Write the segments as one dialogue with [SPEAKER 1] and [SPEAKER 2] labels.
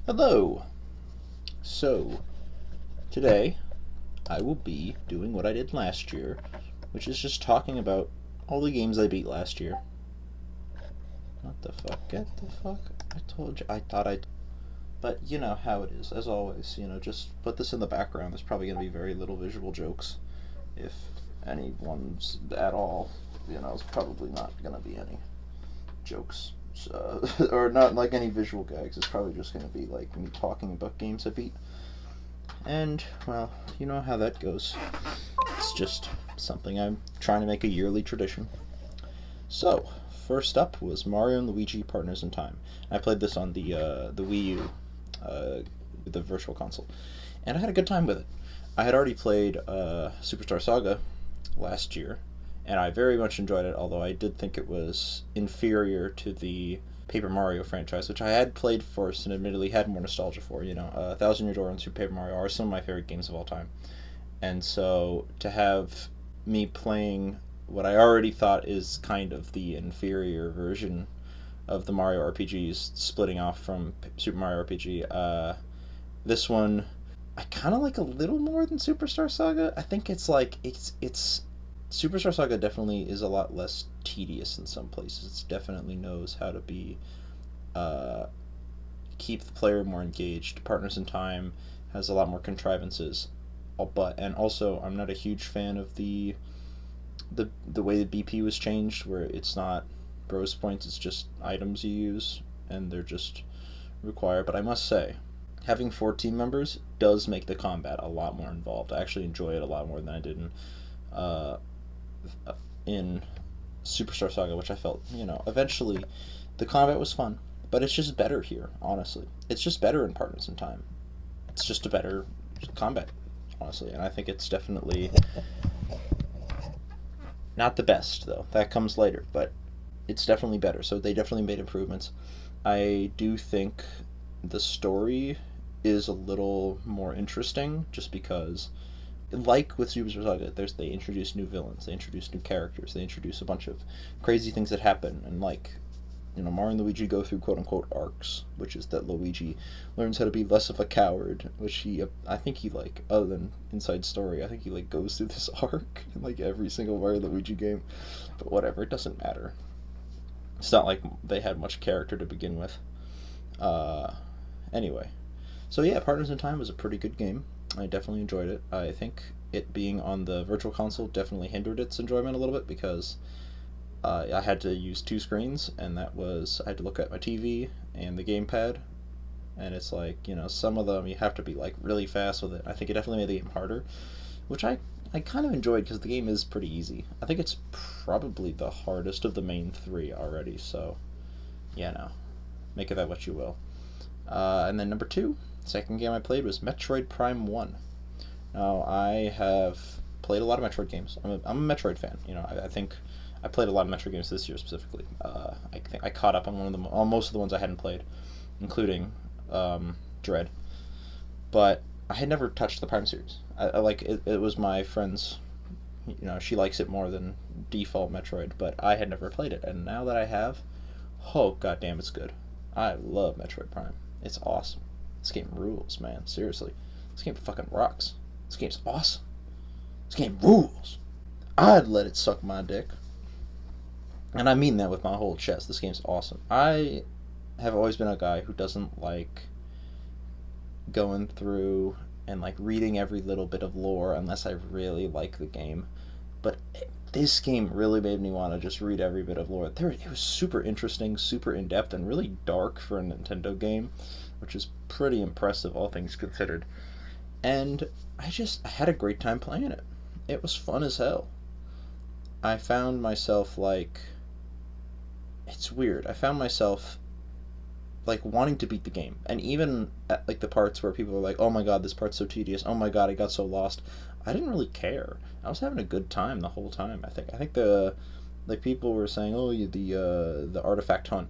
[SPEAKER 1] Hello! So, today I will be doing what I did last year, which is just talking about all the games I beat last year. What the fuck? Get the fuck? I told you. I thought I. But you know how it is, as always. Just put this in the background. There's probably going to be very little visual jokes, if anyone's at all. It's probably not going to be any jokes. Or not like any visual gags. It's probably just going to be like me talking about games I beat. And, well, you know how that goes. It's just something I'm trying to make a yearly tradition. So, first up was Mario and Luigi Partners in Time. I played this on the Wii U, the Virtual Console, and I had a good time with it. I had already played Superstar Saga last year, and I very much enjoyed it, although I did think it was inferior to the Paper Mario franchise, which I had played first and admittedly had more nostalgia for. Thousand Year Door and Super Paper Mario are some of my favorite games of all time. And so to have me playing what I already thought is kind of the inferior version of the Mario RPGs, splitting off from Super Mario RPG, this one I kind of like a little more than Superstar Saga. I think it's Superstar Saga definitely is a lot less tedious in some places. It definitely knows how to be keep the player more engaged. Partners in Time has a lot more contrivances, and also I'm not a huge fan of the way the BP was changed, where it's not bros points, it's just items you use, and they're just required. But I must say, having 4 team members does make the combat a lot more involved. I actually enjoy it a lot more than I did in Superstar Saga, which I felt, eventually the combat was fun, but it's just better here, honestly. It's just better in Partners in Time. It's just a better combat, honestly, and I think it's definitely not the best, though. That comes later, but it's definitely better, so they definitely made improvements. I do think the story is a little more interesting, just because, like with Super Saga, they introduce new villains, they introduce new characters, they introduce a bunch of crazy things that happen, and Mario and Luigi go through quote-unquote arcs, which is that Luigi learns how to be less of a coward, which I think he, other than Inside Story, I think he, goes through this arc in, every single Mario and Luigi game. But whatever, it doesn't matter. It's not like they had much character to begin with. Anyway. So yeah, Partners in Time was a pretty good game. I definitely enjoyed it. I think it being on the Virtual Console definitely hindered its enjoyment a little bit, because I had to use 2 screens, and I had to look at my TV and the gamepad, and it's some of them you have to be really fast with it. I think it definitely made the game harder, which I kind of enjoyed, because the game is pretty easy. I think it's probably the hardest of the main 3 already, so make of that what you will. And then number 2, second game I played was Metroid Prime 1. Now, I have played a lot of Metroid games. I'm a Metroid fan. I think I played a lot of Metroid games this year specifically. I think I caught up on most of the ones I hadn't played, including Dread. But I had never touched the Prime series. I like it. It was my friend's. She likes it more than default Metroid, but I had never played it, and now that I have, oh goddamn, it's good. I love Metroid Prime. It's awesome. This game rules, man. Seriously, this game fucking rocks. This game's awesome. This game rules. I'd let it suck my dick. And I mean that with my whole chest. This game's awesome. I have always been a guy who doesn't like going through and reading every little bit of lore unless I really like the game. But this game really made me want to just read every bit of lore. It was super interesting, super in-depth, and really dark for a Nintendo game, which is pretty impressive, all things considered. And I had a great time playing it. It was fun as hell. I found myself it's weird. I found myself wanting to beat the game, and even at the parts where people are like, "Oh my god, this part's so tedious. Oh my god, I got so lost." I didn't really care. I was having a good time the whole time. I think the people were saying, "Oh, the artifact hunt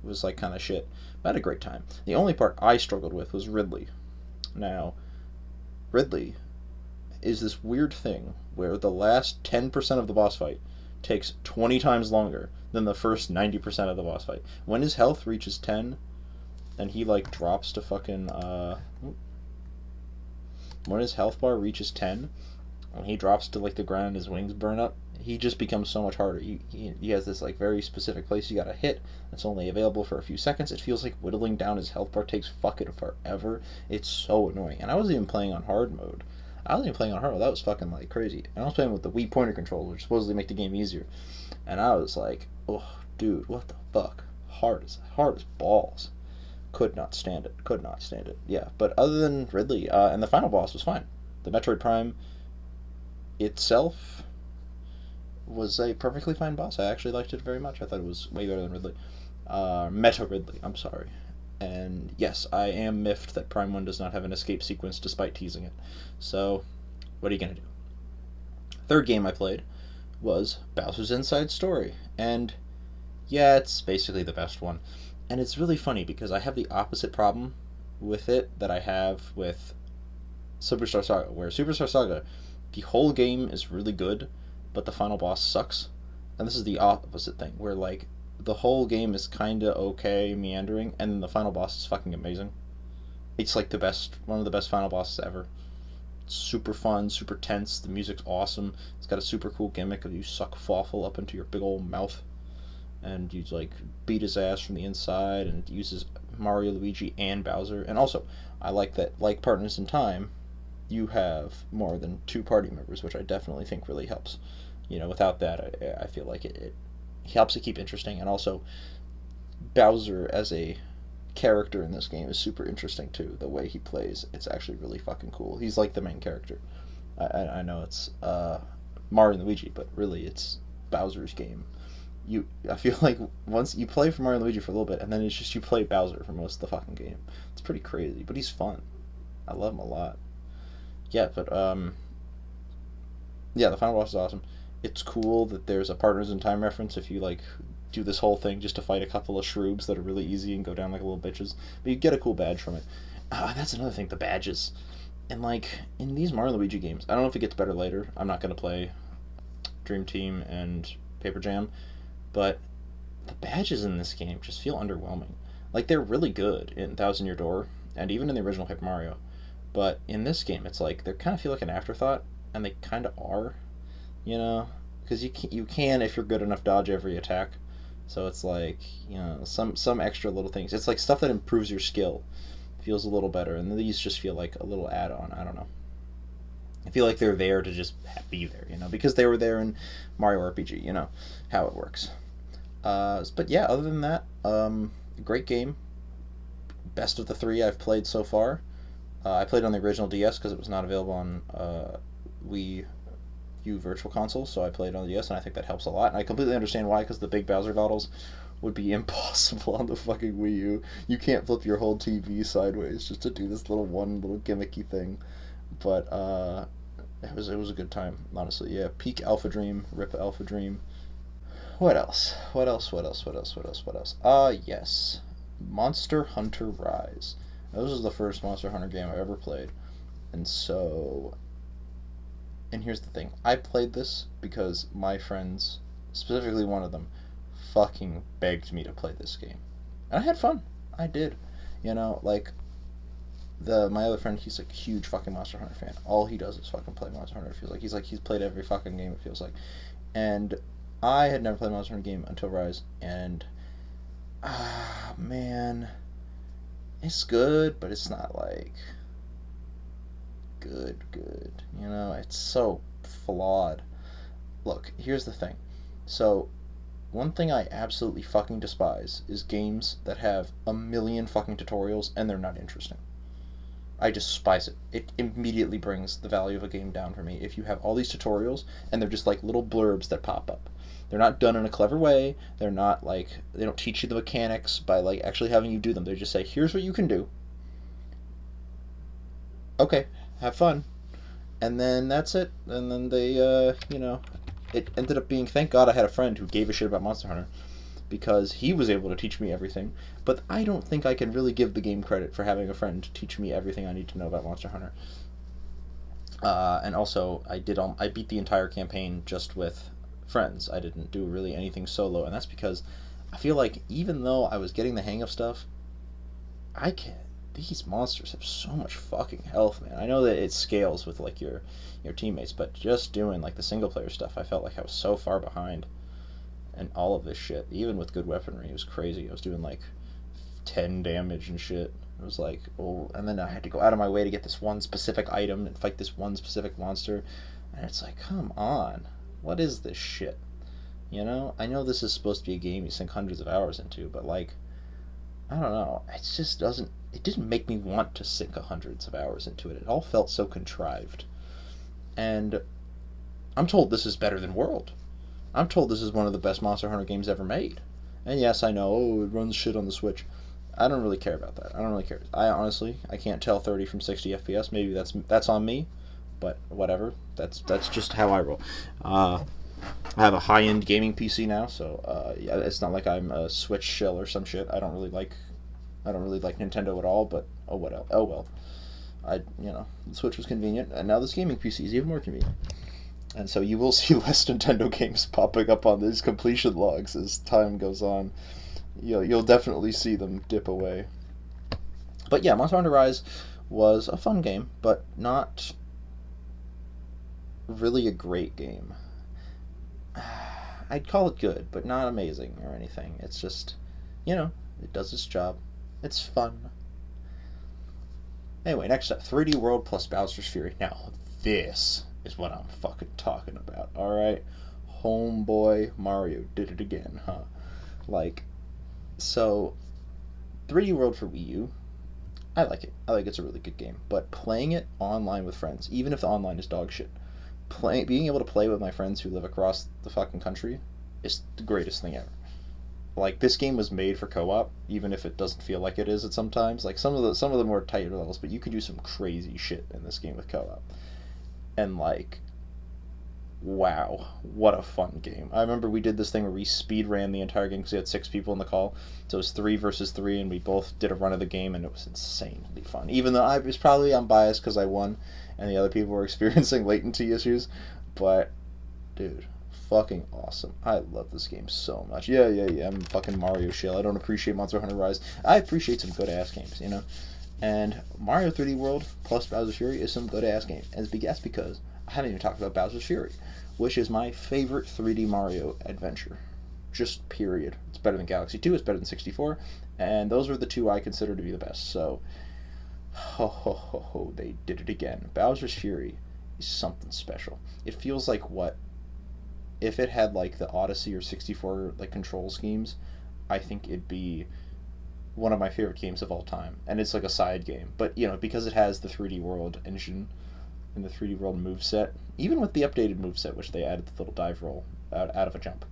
[SPEAKER 1] was kind of shit." But I had a great time. The only part I struggled with was Ridley. Now, Ridley is this weird thing where the last 10% of the boss fight takes 20 times longer than the first 90% of the boss fight. When his health reaches 10, and he like drops to fucking when his health bar reaches 10, when he drops to like the ground and his wings burn up, he just becomes so much harder. He has this like very specific place you gotta hit that's only available for a few seconds. It feels like whittling down his health bar takes fucking forever. It's so annoying. And I wasn't even playing on hard mode. That was fucking like crazy. And I was playing with the Wii pointer controller, which supposedly make the game easier. And I was like, oh, dude, what the fuck? Hard as balls. Could not stand it. Could not stand it. Yeah, but other than Ridley, and the final boss was fine. The Metroid Prime itself was a perfectly fine boss. I actually liked it very much. I thought it was way better than Ridley. Meta Ridley, I'm sorry. And yes, I am miffed that Prime 1 does not have an escape sequence despite teasing it. So, what are you going to do? Third game I played was Bowser's Inside Story. And yeah, it's basically the best one. And it's really funny because I have the opposite problem with it that I have with Superstar Saga, where Superstar Saga, the whole game is really good, but the final boss sucks. And this is the opposite thing, where like the whole game is kind of okay, meandering, and then the final boss is fucking amazing. It's like one of the best final bosses ever. It's super fun, super tense. The music's awesome. It's got a super cool gimmick of you suck Fawful up into your big old mouth, and you like beat his ass from the inside, and it uses Mario, Luigi, and Bowser. And also, I like that, like Partners in Time, you have more than 2 party members, which I definitely think really helps. Without that, I feel like it helps it keep interesting. And also, Bowser as a character in this game is super interesting too. The way he plays, it's actually really fucking cool. He's like the main character. I know it's Mario and Luigi, but really it's Bowser's game. I feel like once you play for Mario and Luigi for a little bit, and then it's just you play Bowser for most of the fucking game. It's pretty crazy, but he's fun. I love him a lot. Yeah, but yeah, the final boss is awesome. It's cool that there's a Partners in Time reference if you like do this whole thing just to fight a couple of shroobs that are really easy and go down like little bitches. But you get a cool badge from it. That's another thing, the badges. And like in these Mario and Luigi games, I don't know if it gets better later. I'm not gonna play Dream Team and Paper Jam, but the badges in this game just feel underwhelming. Like they're really good in Thousand Year Door and even in the original Paper Mario, but in this game it's like they kind of feel like an afterthought, and they kind of are, because you can if you're good enough dodge every attack. So it's like some extra little things. It's like stuff that improves your skill feels a little better, and these just feel like a little add-on. I don't know. I feel like they're there to just be there, because they were there in Mario RPG. How it works. But yeah, other than that, great game. Best of the 3 I've played so far. I played on the original DS because it was not available on Wii U Virtual Console, so I played on the DS, and I think that helps a lot. And I completely understand why, because the big Bowser battles would be impossible on the fucking Wii U. You can't flip your whole TV sideways just to do this little gimmicky thing. But it was a good time, honestly. Yeah, peak Alpha Dream, rip Alpha Dream. What else? Yes. Monster Hunter Rise. Now, this is the first Monster Hunter game I ever played. And here's the thing. I played this because my friends, specifically one of them, fucking begged me to play this game. And I had fun. I did. Like, my other friend, he's like a huge fucking Monster Hunter fan. All he does is fucking play Monster Hunter, it feels like. He's played every fucking game, it feels like. And I had never played a Monster Hunter game until Rise, and man, it's good, but it's not like good. It's so flawed. Look, here's the thing. So, one thing I absolutely fucking despise is games that have a million fucking tutorials and they're not interesting. I despise it. It immediately brings the value of a game down for me if you have all these tutorials and they're just like little blurbs that pop up. They're not done in a clever way. They're not like, they don't teach you the mechanics by like actually having you do them. They just say, here's what you can do. Okay, have fun. And then that's it. And then they, it ended up being, thank God I had a friend who gave a shit about Monster Hunter, because he was able to teach me everything. But I don't think I can really give the game credit for having a friend teach me everything I need to know about Monster Hunter. And also, I beat the entire campaign just with friends. I didn't do really anything solo, and that's because I feel like even though I was getting the hang of stuff, I can't. These monsters have so much fucking health, man. I know that it scales with like your teammates, but just doing like the single player stuff, I felt like I was so far behind, and all of this shit, even with good weaponry, it was crazy. I was doing like 10 damage and shit. It was like, oh, and then I had to go out of my way to get this one specific item and fight this one specific monster, and it's like, come on, what is this shit? You know, I know this is supposed to be a game you sink hundreds of hours into, but like, I don't know, it just doesn't. It didn't make me want to sink hundreds of hours into it. It all felt so contrived, and I'm told this is better than World. I'm told this is one of the best Monster Hunter games ever made. And yes, I know, oh, it runs shit on the Switch. I don't really care about that. I don't really care. I honestly, I can't tell 30 from 60 FPS. Maybe that's on me, but whatever. That's just how I roll. I have a high-end gaming PC now, so yeah, it's not like I'm a Switch shill or some shit. I don't really like Nintendo at all, but oh well. Oh well. The Switch was convenient, and now this gaming PC is even more convenient. And so you will see less Nintendo games popping up on these completion logs as time goes on. You'll definitely see them dip away. But yeah, Monster Hunter Rise was a fun game, but not really a great game. I'd call it good, but not amazing or anything. It's just, it does its job. It's fun. Anyway, next up, 3D World plus Bowser's Fury. Now, this is what I'm fucking talking about, alright? Homeboy Mario did it again, huh? So, 3D World for Wii U, I like it. I think it's a really good game. But playing it online with friends, even if the online is dog shit, being able to play with my friends who live across the fucking country is the greatest thing ever. Like, this game was made for co-op, even if it doesn't feel like it is at sometimes. Like, some of the more tighter levels, but you could do some crazy shit in this game with co-op. And, like, wow, what a fun game. I remember we did this thing where we speed ran the entire game because we had 6 people in the call. So it was 3 versus 3, and we both did a run of the game, and it was insanely fun. Even though I'm biased because I won, and the other people were experiencing latency issues. But, dude, fucking awesome. I love this game so much. Yeah, I'm fucking Mario shill. I don't appreciate Monster Hunter Rise. I appreciate some good-ass games, And Mario 3D World plus Bowser's Fury is some good-ass game. And that's because I haven't even talked about Bowser's Fury, which is my favorite 3D Mario adventure. Just period. It's better than Galaxy 2, it's better than 64, and those are the two I consider to be the best. So, they did it again. Bowser's Fury is something special. It feels like what if it had like the Odyssey or 64 like control schemes. I think it'd be one of my favorite games of all time, and it's like a side game. But because it has the 3D World engine and the 3D World moveset, even with the updated moveset, which they added the little dive roll out of a jump,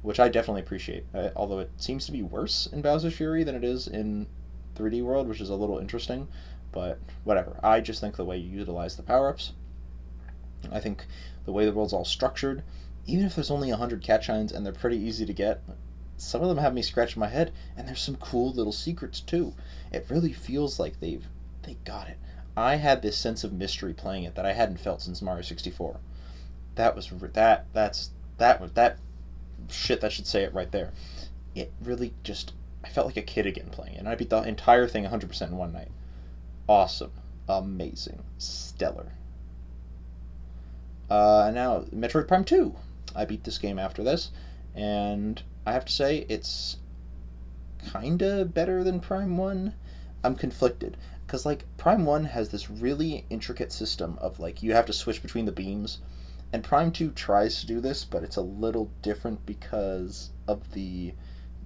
[SPEAKER 1] which I definitely appreciate. Although it seems to be worse in Bowser's Fury than it is in 3D World, which is a little interesting, but whatever. I just think the way you utilize the power-ups, I think the way the world's all structured, even if there's only 100 cat shines and they're pretty easy to get, some of them have me scratching my head, and there's some cool little secrets too. It really feels like they got it. I had this sense of mystery playing it that I hadn't felt since Mario 64. That shit, that should say it right there. It really just, I felt like a kid again playing it, and I beat the entire thing 100% in one night. Awesome. Amazing. Stellar. Now, Metroid Prime 2. I beat this game after this, and I have to say, it's kinda better than Prime 1. I'm conflicted, because, like, Prime 1 has this really intricate system of, like, you have to switch between the beams, and Prime 2 tries to do this, but it's a little different because of the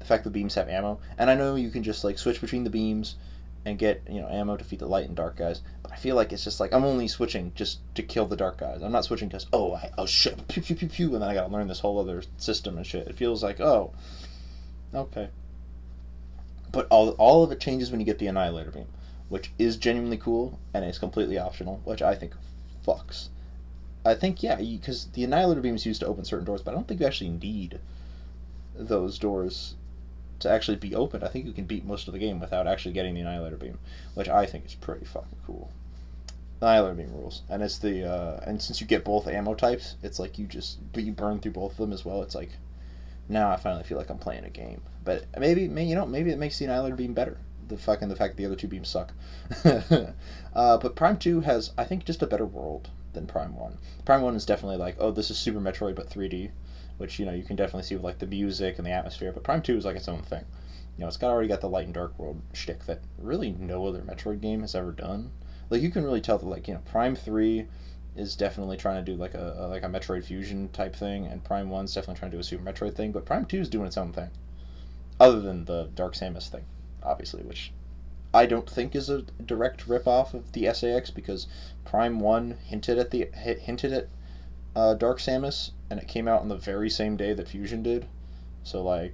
[SPEAKER 1] fact the beams have ammo. And I know you can just, like, switch between the beams and get, ammo to defeat the light and dark guys, but I feel like it's just like, I'm only switching just to kill the dark guys. I'm not switching because, oh shit, pew, pew, pew, pew, and then I gotta learn this whole other system and shit. It feels like, oh, okay. But all of it changes when you get the Annihilator Beam, which is genuinely cool, and it's completely optional, which I think fucks. I think, yeah, because the Annihilator Beam is used to open certain doors, but I don't think you actually need those doors to actually be opened. I think you can beat most of the game without actually getting the Annihilator Beam, which I think is pretty fucking cool. The Annihilator Beam rules, and it's and since you get both ammo types, it's like you burn through both of them as well. It's like, now I finally feel like I'm playing a game. But maybe it makes the Annihilator Beam better. the fact that the other two beams suck. But Prime 2 has, I think, just a better world than Prime 1. Prime 1 is definitely like, oh, this is Super Metroid but 3D, which, you can definitely see with like the music and the atmosphere. But Prime 2 is like its own thing. It's already got the light and dark world shtick that really no other Metroid game has ever done. Like, you can really tell that, like, Prime 3 is definitely trying to do like a Metroid Fusion type thing, and Prime 1's definitely trying to do a Super Metroid thing, but Prime 2 is doing its own thing. Other than the Dark Samus thing, obviously, which I don't think is a direct rip-off of the SAX, because Prime 1 hinted at Dark Samus, and it came out on the very same day that Fusion did. So, like,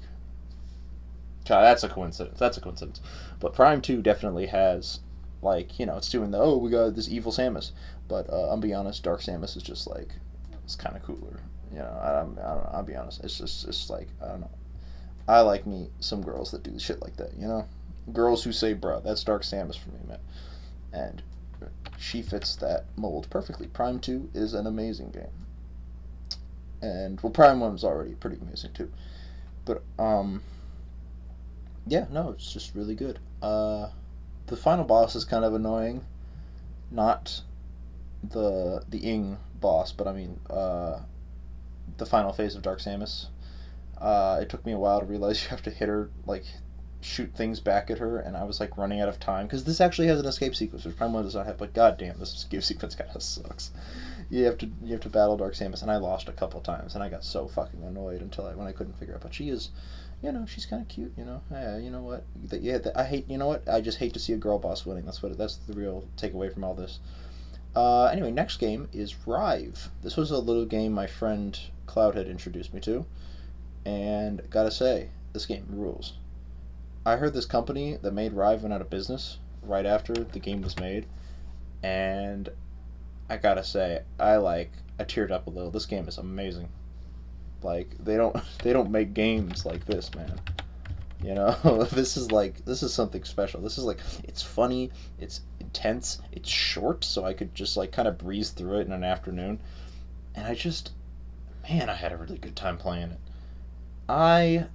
[SPEAKER 1] God, that's a coincidence. But Prime 2 definitely has, like, it's doing we got this evil Samus. But I'll be honest, Dark Samus is just, like, it's kind of cooler. I don't know, I'll be honest. It's like, I don't know. I like me some girls that do shit like that, Girls who say, bruh, that's Dark Samus for me, man. And she fits that mold perfectly. Prime 2 is an amazing game. And, well, Prime 1 was already pretty amazing, too. But, yeah, no, it's just really good. The final boss is kind of annoying. Not the Ing boss, but I mean, the final phase of Dark Samus. It took me a while to realize you have to hit her, like, shoot things back at her, and I was, like, running out of time, because this actually has an escape sequence, which Prime 1 does not have, but goddamn, this escape sequence kind of sucks. You have to battle Dark Samus, and I lost a couple times, and I got so fucking annoyed when I couldn't figure out, but she is, she's kind of cute, yeah, you know what, I hate, I just hate to see a girl boss winning, that's the real takeaway from all this. Anyway, next game is Rive. This was a little game my friend Cloud had introduced me to, and gotta say, this game rules. I heard this company that made Rive went out of business right after the game was made, and I gotta say, I teared up a little. This game is amazing. Like, they don't make games like this, man. This is something special. This is like, it's funny, it's intense, it's short, so I could just like kind of breeze through it in an afternoon, and I had a really good time playing it. I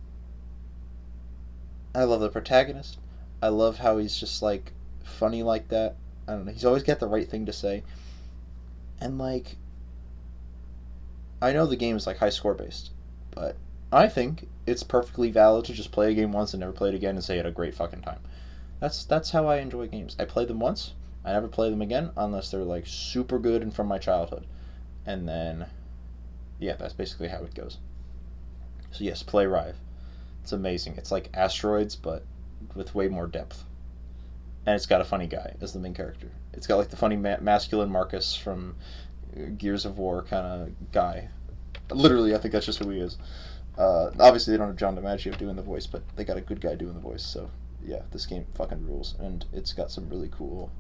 [SPEAKER 1] love the protagonist. I love how he's just, like, funny like that. I don't know. He's always got the right thing to say. And, like, I know the game is, like, high score based, but I think it's perfectly valid to just play a game once and never play it again and say you had a great fucking time. That's how I enjoy games. I play them once. I never play them again unless they're, like, super good and from my childhood. And then, yeah, that's basically how it goes. So, yes, play Rive. It's amazing. It's like Asteroids, but with way more depth. And it's got a funny guy as the main character. It's got like the funny masculine Marcus from Gears of War kind of guy. Literally, I think that's just who he is. Obviously, they don't have John DiMaggio doing the voice, but they got a good guy doing the voice. So, yeah, this game fucking rules. And it's got some really cool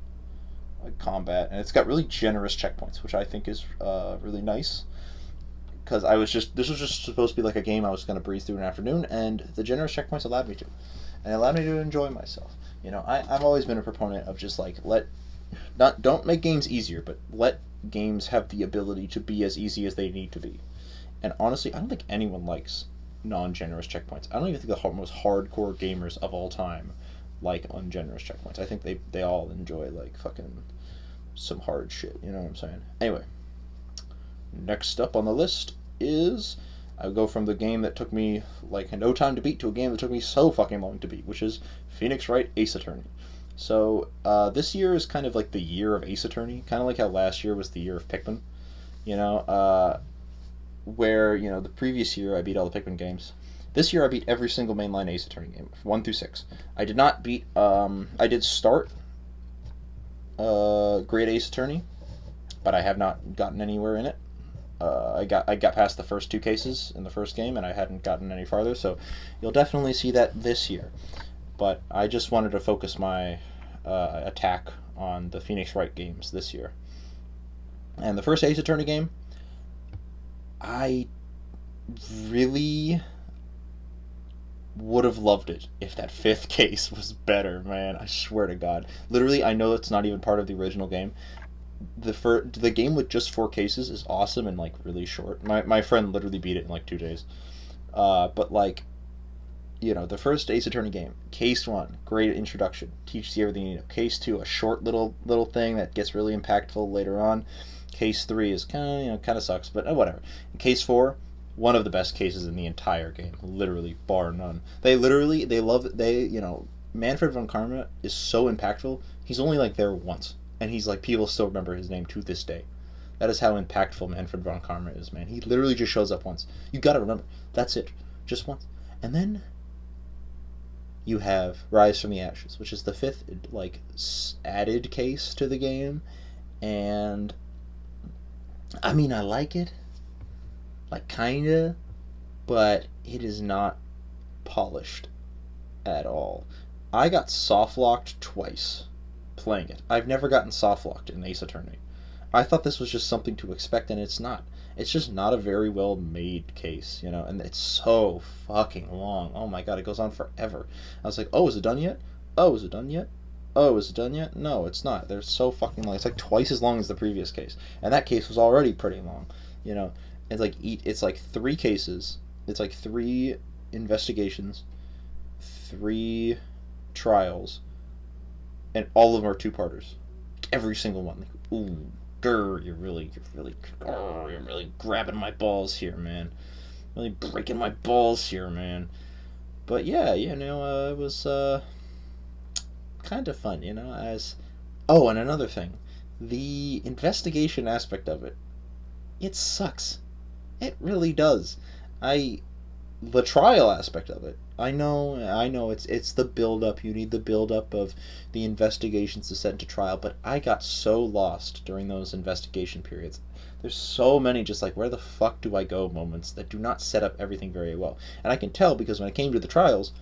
[SPEAKER 1] combat. And it's got really generous checkpoints, which I think is really nice. Because this was just supposed to be like a game I was going to breeze through in an afternoon, and the generous checkpoints allowed me to. And it allowed me to enjoy myself. I've always been a proponent of just like, don't make games easier, but let games have the ability to be as easy as they need to be. And honestly, I don't think anyone likes non-generous checkpoints. I don't even think the most hardcore gamers of all time like ungenerous checkpoints. I think they all enjoy like fucking some hard shit, you know what I'm saying? Anyway. Next up on the list is, I go from the game that took me like no time to beat to a game that took me so fucking long to beat, which is Phoenix Wright Ace Attorney. So this year is kind of like the year of Ace Attorney, kind of like how last year was the year of Pikmin. Where the previous year I beat all the Pikmin games. This year I beat every single mainline Ace Attorney game, 1 through 6. I did not beat. I did start Great Ace Attorney, but I have not gotten anywhere in it. I got past the first 2 cases in the first game, and I hadn't gotten any farther, so you'll definitely see that this year. But I just wanted to focus my attack on the Phoenix Wright games this year. And the first Ace Attorney game, I really would have loved it if that 5th case was better, man. I swear to God. Literally, I know it's not even part of the original game. The game with just 4 cases is awesome and like really short. My friend literally beat it in like 2 days. But like The first Ace Attorney game, Case 1, great introduction, teaches you everything you know. Case 2, a short little thing that gets really impactful later on. Case 3 is kind of sucks, but whatever. And Case 4, one of the best cases in the entire game, literally bar none. They love Manfred von Karma is so impactful. He's only like there once, and he's like people still remember his name to this day. That is how impactful Manfred von Karma is, man. He literally just shows up once. You got to remember, that's it, just once, and then you have Rise from the Ashes, which is the fifth added case to the game, and I mean I like it, like kinda, but it is not polished at all. I got soft locked twice playing it. I've never gotten soft locked in Ace Attorney. I thought this was just something to expect, and it's not. It's just not a very well made case, and it's so fucking long. Oh my god, it goes on forever. I was like, oh, is it done yet? Oh, is it done yet? Oh, is it done yet? No, it's not. They're so fucking long. It's like twice as long as the previous case, and that case was already pretty long. It's like three cases. It's like three investigations, three trials, and all of them are two-parters. Every single one. Like, ooh. You're really grabbing my balls here, man. Really breaking my balls here, man. But yeah, it was kind of fun, Oh, and another thing, the investigation aspect of it sucks. It really does. The trial aspect of it. I know it's the build up. You need the build up of the investigations to set into trial, but I got so lost during those investigation periods. There's so many just like where the fuck do I go moments that do not set up everything very well. And I can tell because when it came to the trials,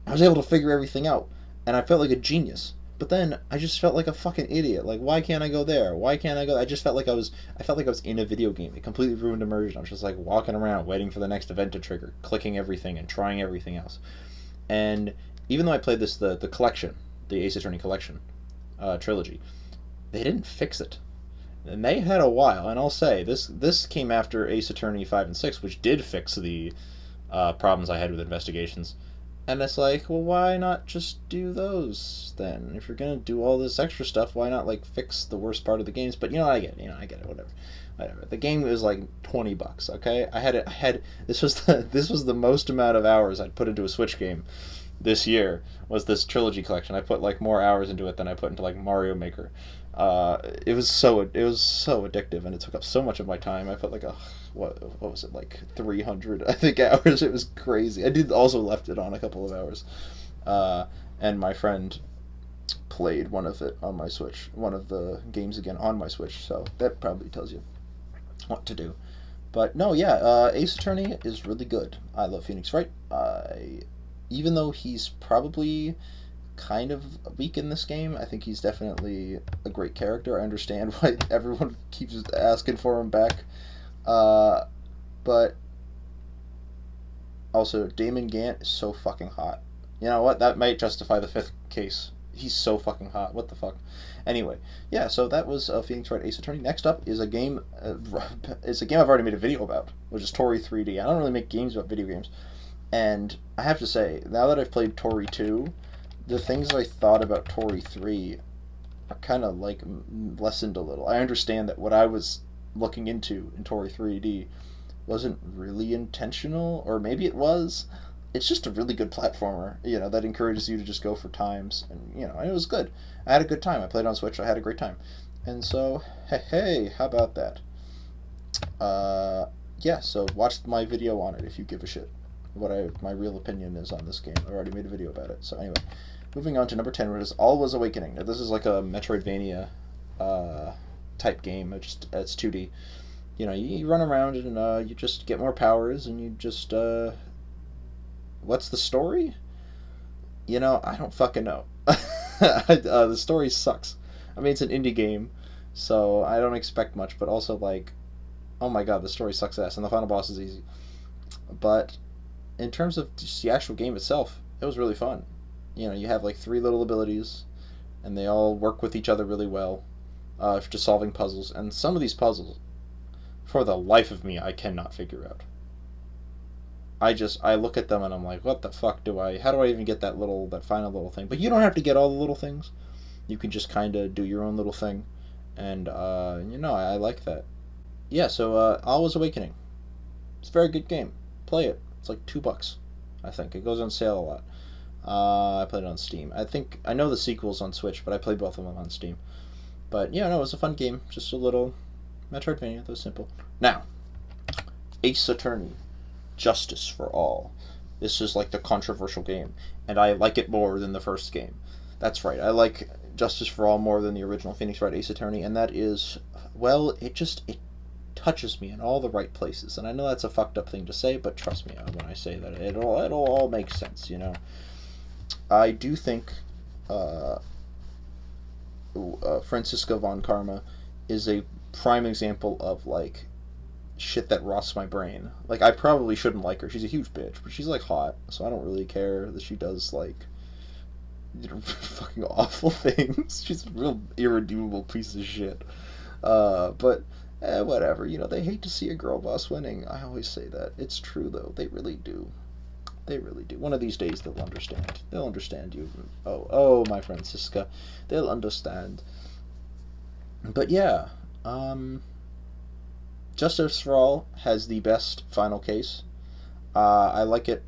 [SPEAKER 1] I was able to figure everything out and I felt like a genius. But then I just felt like a fucking idiot. Like, why can't I go there? Why can't I go? I felt like I was in a video game. It completely ruined immersion. I was just like walking around, waiting for the next event to trigger, clicking everything and trying everything else. And even though I played the collection, the Ace Attorney collection, trilogy, they didn't fix it. And they had a while. And I'll say this came after Ace Attorney 5 and 6, which did fix the problems I had with investigations. And it's like, well, why not just do those then? If you're gonna do all this extra stuff, why not fix the worst part of the games? But I get it, whatever. The game was like $20. Okay, this was the most amount of hours I'd put into a Switch game this year was this trilogy collection. I put more hours into it than I put into Mario Maker. It was so addictive, and it took up so much of my time. I put what was it, 300 I think hours. It was crazy. I did also left it on a couple of hours, and my friend played one of the games again on my Switch, so that probably tells you what to do. But no, yeah, Ace Attorney is really good. I love Phoenix Wright. Even though he's probably kind of weak in this game, I think he's definitely a great character. I understand why everyone keeps asking for him back. But also, Damon Gant is so fucking hot. You know what? That might justify the fifth case. He's so fucking hot. What the fuck? Anyway, yeah, so that was Phoenix Wright Ace Attorney. Next up is a game, it's a game I've already made a video about, which is Tori 3D. I don't really make games about video games. And I have to say, now that I've played Tori 2, the things I thought about Tori 3 are kind of lessened a little. I understand that what I was looking into in Tori 3D wasn't really intentional, or maybe it was. It's just a really good platformer, that encourages you to just go for times, and it was good. I had a good time. I played on Switch. I had a great time, and so hey, how about that? Yeah. So watch my video on it if you give a shit. My real opinion is on this game. I already made a video about it. So anyway, moving on to number 10, which is Alwa's Awakening. Now, this is like a Metroidvania type game. It's 2D. You run around and you just get more powers, and you just what's the story? I don't fucking know. The story sucks. I mean, it's an indie game, so I don't expect much. But also, oh my god, the story sucks ass, and the final boss is easy. But in terms of just the actual game itself, it was really fun. You have 3 little abilities, and they all work with each other really well, just solving puzzles. And some of these puzzles, for the life of me, I cannot figure out. I look at them and I'm like, what the fuck how do I even get that final little thing? But you don't have to get all the little things. You can just kind of do your own little thing. And, I like that. Yeah, so, Alwa's Awakening. It's a very good game. Play it. It's like $2, I think. It goes on sale a lot. I played it on Steam. I know the sequel's on Switch, but I played both of them on Steam. But, yeah, no, it was a fun game. Just a little Metroidvania, that was simple. Now, Ace Attorney. Justice for All. This is like the controversial game, and I like it more than the first game. That's right, I like Justice for All more than the original Phoenix Wright Ace Attorney, and that is, well, it touches me in all the right places. And I know that's a fucked up thing to say, but trust me when I say that it'll all make sense. I do think Franziska von Karma is a prime example of like shit that rots my brain. Like, I probably shouldn't like her. She's a huge bitch, but she's like hot, so I don't really care that she does like fucking awful things. She's a real irredeemable piece of shit. But whatever. They hate to see a girl boss winning. I always say that. It's true though. They really do. They really do. One of these days they'll understand. They'll understand you. Oh, my Franziska. They'll understand. But yeah, Justice for All has the best final case. I like it.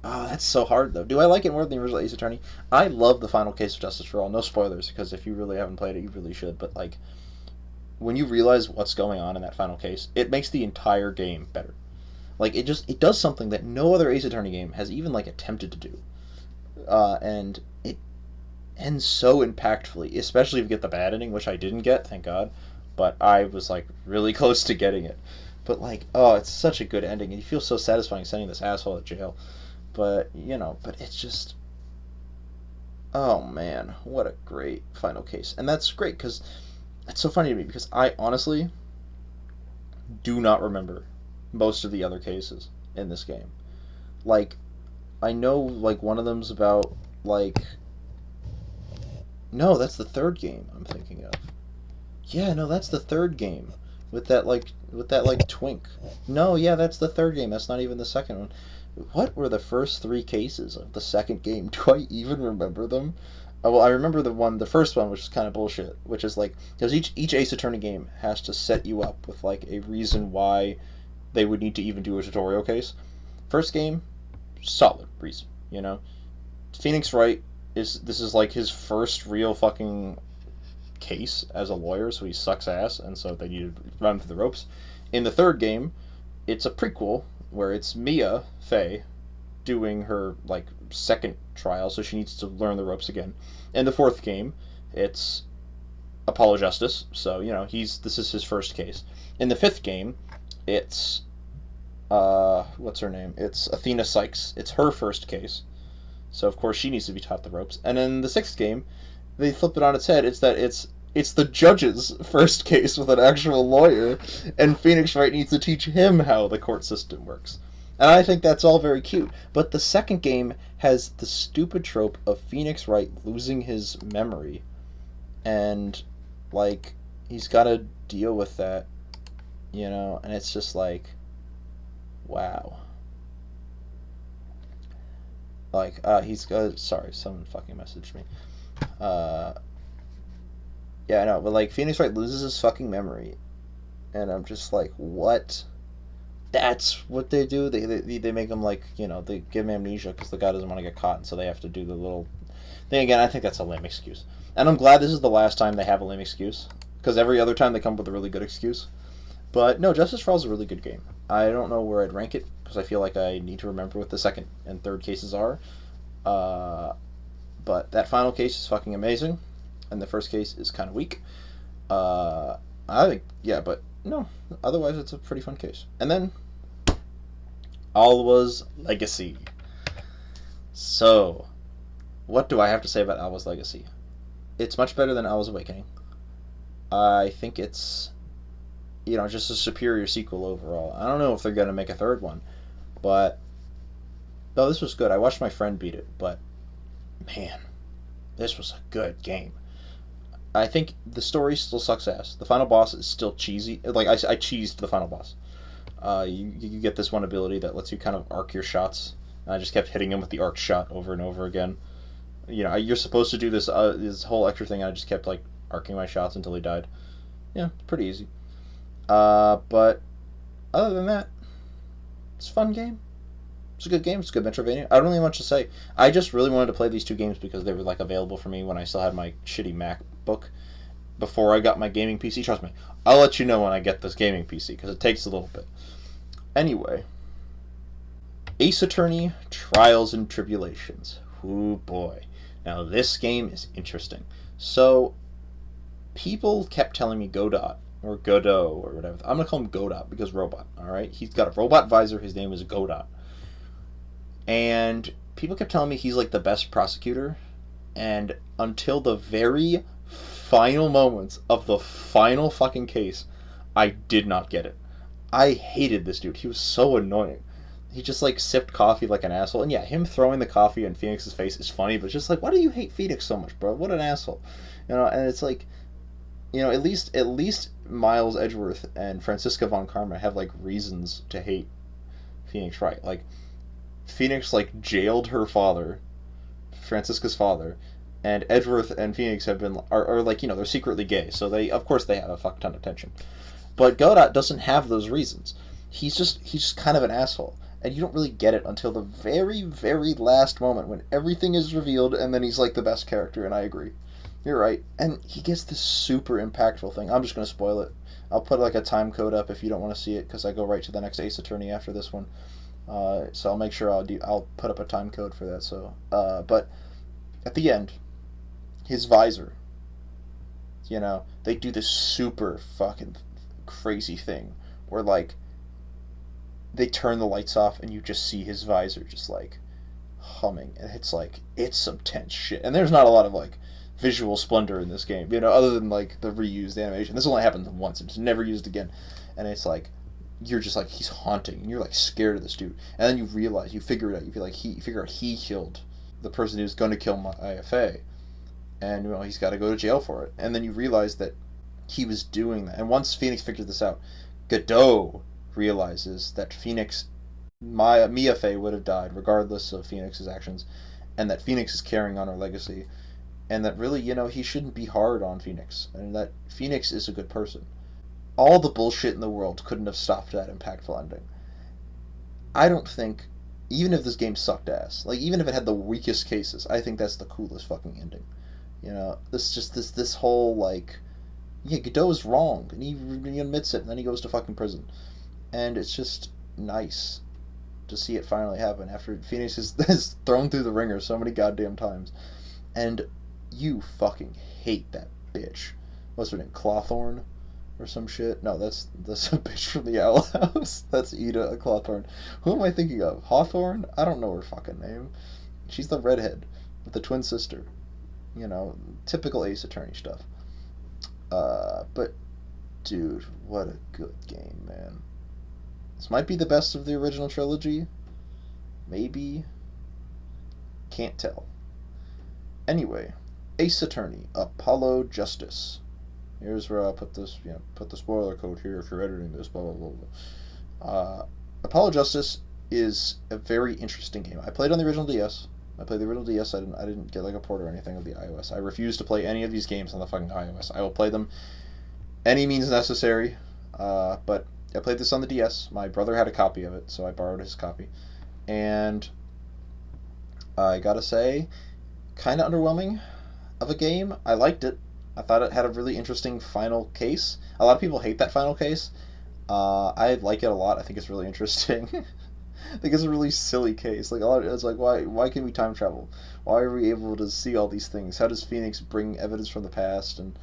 [SPEAKER 1] Oh, that's so hard, though. Do I like it more than the original Ace Attorney? I love the final case of Justice for All. No spoilers, because if you really haven't played it, you really should. But, like, when you realize what's going on in that final case, it makes the entire game better. Like, it does something that no other Ace Attorney game has even, like, attempted to do. And it ends so impactfully, especially if you get the bad ending, which I didn't get, thank God. But I was, like, really close to getting it. But, like, oh, it's such a good ending, and you feel so satisfying sending this asshole to jail. But, but it's just... Oh, man, what a great final case. And that's great, because it's so funny to me, because I honestly do not remember most of the other cases in this game. Like, I know, like, one of them's about, like... No, that's the third game I'm thinking of. Yeah, no, that's the third game. With that twink. No, yeah, that's the third game. That's not even the second one. What were the first 3 cases of the second game? Do I even remember them? Oh, well, I remember the first one, which is kind of bullshit. Which is like, because each Ace Attorney game has to set you up with like a reason why they would need to even do a tutorial case. First game, solid reason. Phoenix Wright this is like his first real fucking case as a lawyer, so he sucks ass, and so they need to run him through the ropes. In the third game, it's a prequel where it's Mia Fey doing her like second trial, so she needs to learn the ropes again. In the fourth game, it's Apollo Justice, so this is his first case. In the fifth game, it's what's her name? It's Athena Sykes. It's her first case, so of course she needs to be taught the ropes. And in the sixth game, they flip it on its head. It's that it's the judge's first case with an actual lawyer, and Phoenix Wright needs to teach him how the court system works. And I think that's all very cute. But the second game has the stupid trope of Phoenix Wright losing his memory, and like he's got to deal with that, and it's just like, wow. Like, he's got... Sorry, someone fucking messaged me. Yeah, I know, but, like, Phoenix Wright loses his fucking memory. And I'm just like, what? That's what they do? They make him, like, they give him amnesia because the guy doesn't want to get caught, and so they have to do the little... Then again, I think that's a lame excuse. And I'm glad this is the last time they have a lame excuse, because every other time they come up with a really good excuse. But, no, Justice for All is a really good game. I don't know where I'd rank it, because I feel like I need to remember what the second and third cases are. But that final case is fucking amazing, and the first case is kind of weak. I think, yeah, but no, otherwise it's a pretty fun case. And then, Alwa's Legacy. So, what do I have to say about Alwa's Legacy? It's much better than Alwa's Awakening. I think it's... just a superior sequel overall. I don't know if they're going to make a third one, but... No, this was good. I watched my friend beat it, but... Man, this was a good game. I think the story still sucks ass. The final boss is still cheesy. Like, I cheesed the final boss. You get this one ability that lets you kind of arc your shots. And I just kept hitting him with the arc shot over and over again. You're supposed to do this whole extra thing. And I just kept like arcing my shots until he died. Yeah, pretty easy. But other than that, it's a fun game. It's a good game. It's a good Metroidvania. I don't really much to say. I just really wanted to play these two games because they were like available for me when I still had my shitty MacBook before I got my gaming PC. Trust me, I'll let you know when I get this gaming PC because it takes a little bit. Anyway, Ace Attorney Trials and Tribulations. Ooh boy. Now this game is interesting. So, people kept telling me Godot or Godot or whatever. I'm gonna call him Godot because robot. All right, he's got a robot visor. His name is Godot, and people kept telling me he's like the best prosecutor. And until the very final moments of the final fucking case, I did not get it. I hated this dude. He was so annoying. He just like sipped coffee like an asshole. And yeah, him throwing the coffee in Phoenix's face is funny, but it's just like, why do you hate Phoenix so much, bro? What an asshole. And it's like, at least Miles Edgeworth and Franziska von Karma have like reasons to hate Phoenix, right? Like Phoenix like jailed her father, Franziska's father, and Edgeworth and Phoenix have been are like they're secretly gay, so they of course they have a fuck ton of tension. But Godot doesn't have those reasons. He's just kind of an asshole, and you don't really get it until the very very last moment when everything is revealed, and then he's like the best character. And I agree. You're right. And he gets this super impactful thing. I'm just going to spoil it. I'll put like a time code up if you don't want to see it because I go right to the next Ace Attorney after this one. So I'll make sure I'll put up a time code for that. So, but at the end, his visor, they do this super fucking crazy thing where like they turn the lights off and you just see his visor just like humming, and it's some tense shit. And there's not a lot of like visual splendor in this game, other than like the reused animation. This only happened once; it's never used again. And it's like you're just like he's haunting, and you're like scared of this dude. And then you figure it out. You figure out he killed the person who's going to kill my IFA, and he's got to go to jail for it. And then you realize that he was doing that. And once Phoenix figures this out, Godot realizes that Miafe would have died regardless of Phoenix's actions, and that Phoenix is carrying on her legacy. And that really, he shouldn't be hard on Phoenix. And that Phoenix is a good person. All the bullshit in the world couldn't have stopped that impactful ending. I don't think, even if this game sucked ass, like even if it had the weakest cases, I think that's the coolest fucking ending. This whole like, yeah, Godot's wrong, and he admits it, and then he goes to fucking prison. And it's just nice to see it finally happen after Phoenix is thrown through the ringer so many goddamn times. And you fucking hate that bitch. What's her name? Clawthorn? Or some shit? No, that's a bitch from the Owl House. That's Ida Clawthorn. Who am I thinking of? Hawthorne? I don't know her fucking name. She's the redhead with the twin sister. Typical Ace Attorney stuff. But, dude, what a good game, man. This might be the best of the original trilogy. Maybe. Can't tell. Anyway, Ace Attorney, Apollo Justice. Here's where I'll put this, put the spoiler code here if you're editing this, blah, blah, blah, blah. Apollo Justice is a very interesting game. I played on the original DS. I played the original DS. I didn't get like a port or anything of the iOS. I refuse to play any of these games on the fucking iOS. I will play them any means necessary. But I played this on the DS. My brother had a copy of it, so I borrowed his copy. And I gotta say, kind of underwhelming of a game. I liked it. I thought it had a really interesting final case. A lot of people hate that final case. I like it a lot. I think it's really interesting. I think it's a really silly case. It's like why can we time travel? Why are we able to see all these things? How does Phoenix bring evidence from the past? And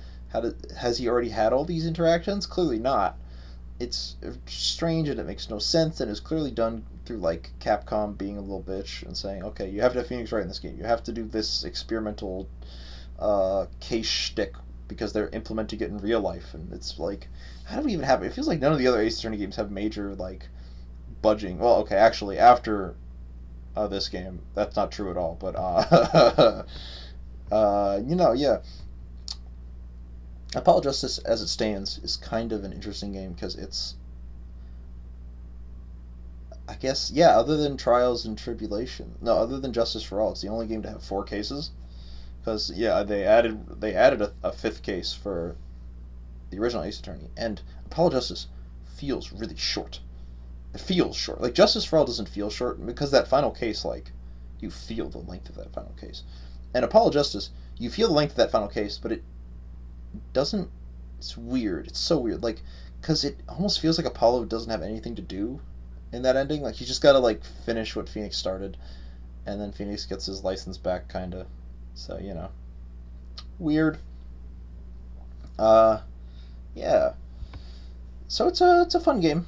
[SPEAKER 1] has he already had all these interactions? Clearly not. It's strange and it makes no sense, and it's clearly done through like Capcom being a little bitch and saying, okay, you have to have Phoenix right in this game. You have to do this experimental case shtick because they're implementing it in real life. And it's like, how do we even have it? It feels like none of the other Ace Attorney games have major like budging. Well, okay, actually after this game, that's not true at all. But yeah. Apollo Justice, as it stands, is kind of an interesting game because it's guess, yeah, other than Trials and Tribulation. No, other than Justice for All, it's the only game to have 4 cases. Because, yeah, they added a fifth case for the original Ace Attorney. And Apollo Justice feels really short. It feels short. Like, Justice for All doesn't feel short because that final case, like, you feel the length of that final case. And Apollo Justice, you feel the length of that final case, but it doesn't... It's weird. It's so weird. Like, because it almost feels like Apollo doesn't have anything to do in that ending. Like, you just gotta, like, finish what Phoenix started, and then Phoenix gets his license back, kinda. So, you know. Weird. Yeah. So it's a fun game.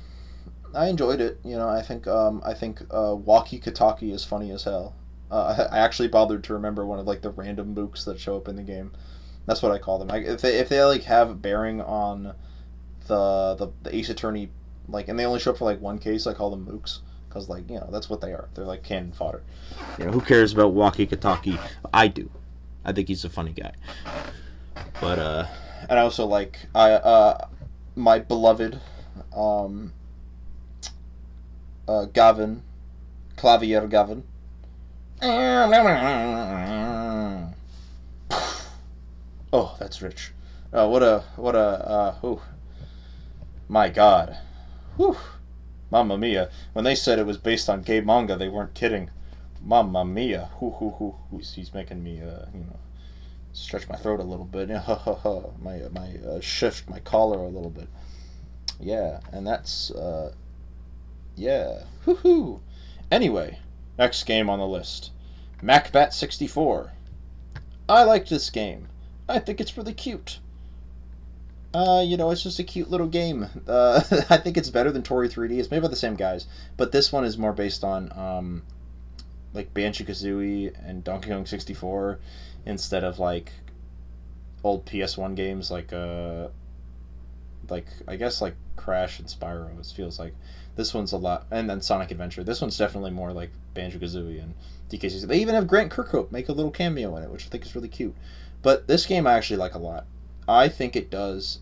[SPEAKER 1] I enjoyed it. You know, I think Walkie Kataki is funny as hell. I actually bothered to remember one of like the random mooks that show up in the game. That's what I call them. If they like have bearing on the Ace Attorney, like, and they only show up for like one case, I call them mooks because, like, you know, that's what they are. They're like cannon fodder. You know, who cares about Walkie Kataki? I do. I think he's a funny guy. But and I also like my beloved Gavin, Clavier Gavin. Oh, that's rich. Oh, my God. Whew. Mamma mia. When they said it was based on gay manga, they weren't kidding. Mamma mia. He's making me, stretch my throat a little bit. Shift my collar a little bit. Yeah, and that's, yeah. Woohoo! Anyway, next game on the list. MacBat 64. I liked this game. I think it's really cute. It's just a cute little game. I think it's better than Tori 3D. It's made by the same guys, but this one is more based on, like, Banjo-Kazooie and Donkey Kong 64 instead of, like, old PS1 games like, I guess, like, Crash and Spyro, it feels like. This one's a lot, and then Sonic Adventure. This one's definitely more like Banjo-Kazooie and DKC. They even have Grant Kirkhope make a little cameo in it, which I think is really cute. But this game I actually like a lot. I think it does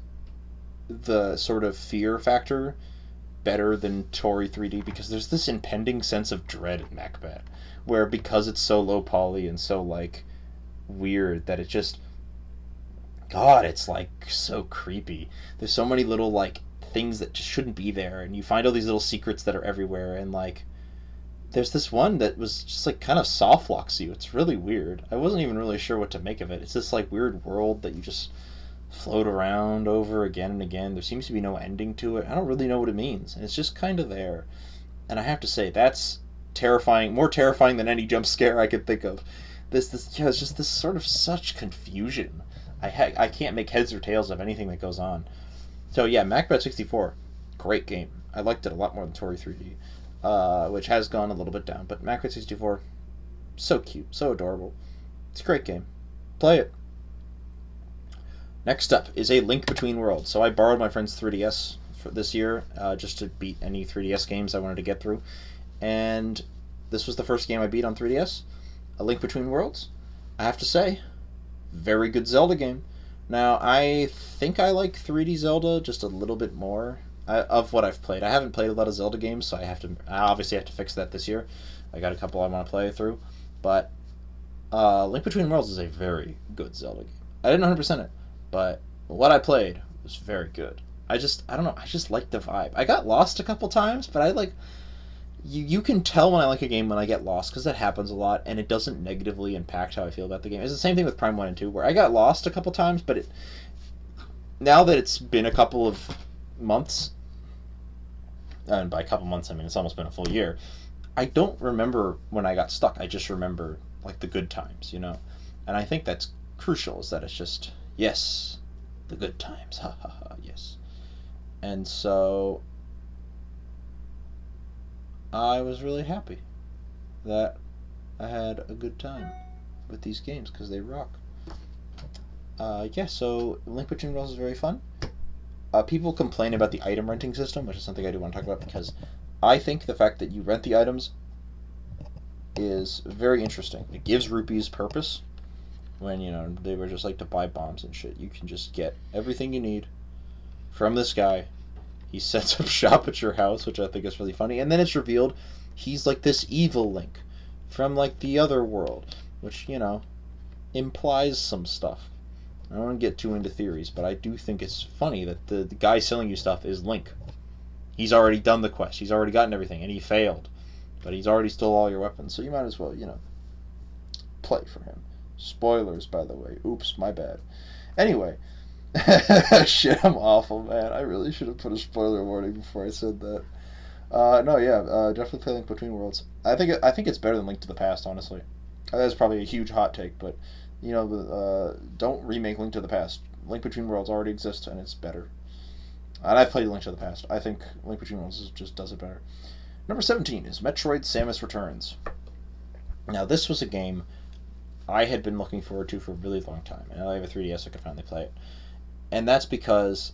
[SPEAKER 1] the sort of fear factor better than Tori 3D because there's this impending sense of dread in MacBat, where because it's so low poly and so, like, weird that it just... God, it's, like, so creepy. There's so many little, like, things that just shouldn't be there, and you find all these little secrets that are everywhere, and, like, there's this one that was just, like, kind of soft locks you. It's really weird. I wasn't even really sure what to make of it. It's this, like, weird world that you just float around over again and again. There seems to be no ending to it. I don't really know what it means, and it's just kind of there. And I have to say, that's terrifying, more terrifying than any jump scare I could think of. It's just this sort of such confusion. I can't make heads or tails of anything that goes on. So yeah, MacBat 64, great game. I liked it a lot more than Tori 3D, which has gone a little bit down. But MacBat 64, so cute, so adorable. It's a great game. Play it. Next up is A Link Between Worlds. So I borrowed my friend's 3DS for this year, just to beat any 3DS games I wanted to get through. And this was the first game I beat on 3DS, A Link Between Worlds. I have to say, very good Zelda game. Now, I think I like 3D Zelda just a little bit more of what I've played. I haven't played a lot of Zelda games, so I obviously have to fix that this year. I got a couple I want to play through. But Link Between Worlds is a very good Zelda game. I didn't 100% it, but what I played was very good. I don't know, I just like the vibe. I got lost a couple times, but I like... You can tell when I like a game when I get lost, because that happens a lot, and it doesn't negatively impact how I feel about the game. It's the same thing with Prime 1 and 2, where I got lost a couple times, but now that it's been a couple of months, and by a couple months I mean it's almost been a full year, I don't remember when I got stuck. I just remember, like, the good times, you know? And I think that's crucial, is that it's just, yes, the good times, ha ha ha, yes. And so... I was really happy that I had a good time with these games because they rock. So Link Between Worlds is very fun. People complain about the item renting system, which is something I do want to talk about because I think the fact that you rent the items is very interesting. It gives rupees purpose when, they were just like to buy bombs and shit. You can just get everything you need from this guy. He sets up shop at your house, which I think is really funny. And then it's revealed he's like this evil Link from like the other world, which, implies some stuff. I don't want to get too into theories, but I do think it's funny that the guy selling you stuff is Link. He's already done the quest. He's already gotten everything, and he failed. But he's already stole all your weapons, so you might as well, play for him. Spoilers, by the way. Oops, my bad. Anyway. Shit, I'm awful, man. I really should have put a spoiler warning before I said that. Definitely play Link Between Worlds. I think it's better than Link to the Past, honestly. That's probably a huge hot take, but don't remake Link to the Past. Link Between Worlds already exists, and it's better. And I've played Link to the Past. I think Link Between Worlds just does it better. Number 17 is Metroid: Samus Returns. Now, this was a game I had been looking forward to for a really long time, and I have a 3DS, so I could finally play it. And that's because,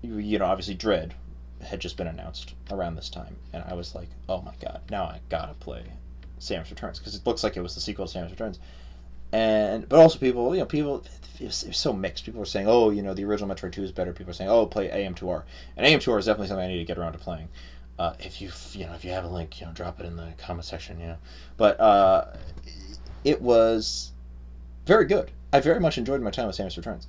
[SPEAKER 1] obviously Dread had just been announced around this time, and I was like, oh my god, now I gotta play Samus Returns, because it looks like it was the sequel to Samus Returns. But also people, it was so mixed. People were saying, oh, the original Metroid 2 is better. People were saying, oh, play AM2R. And AM2R is definitely something I need to get around to playing. If you have a link, drop it in the comment section, But it was very good. I very much enjoyed my time with Samus Returns.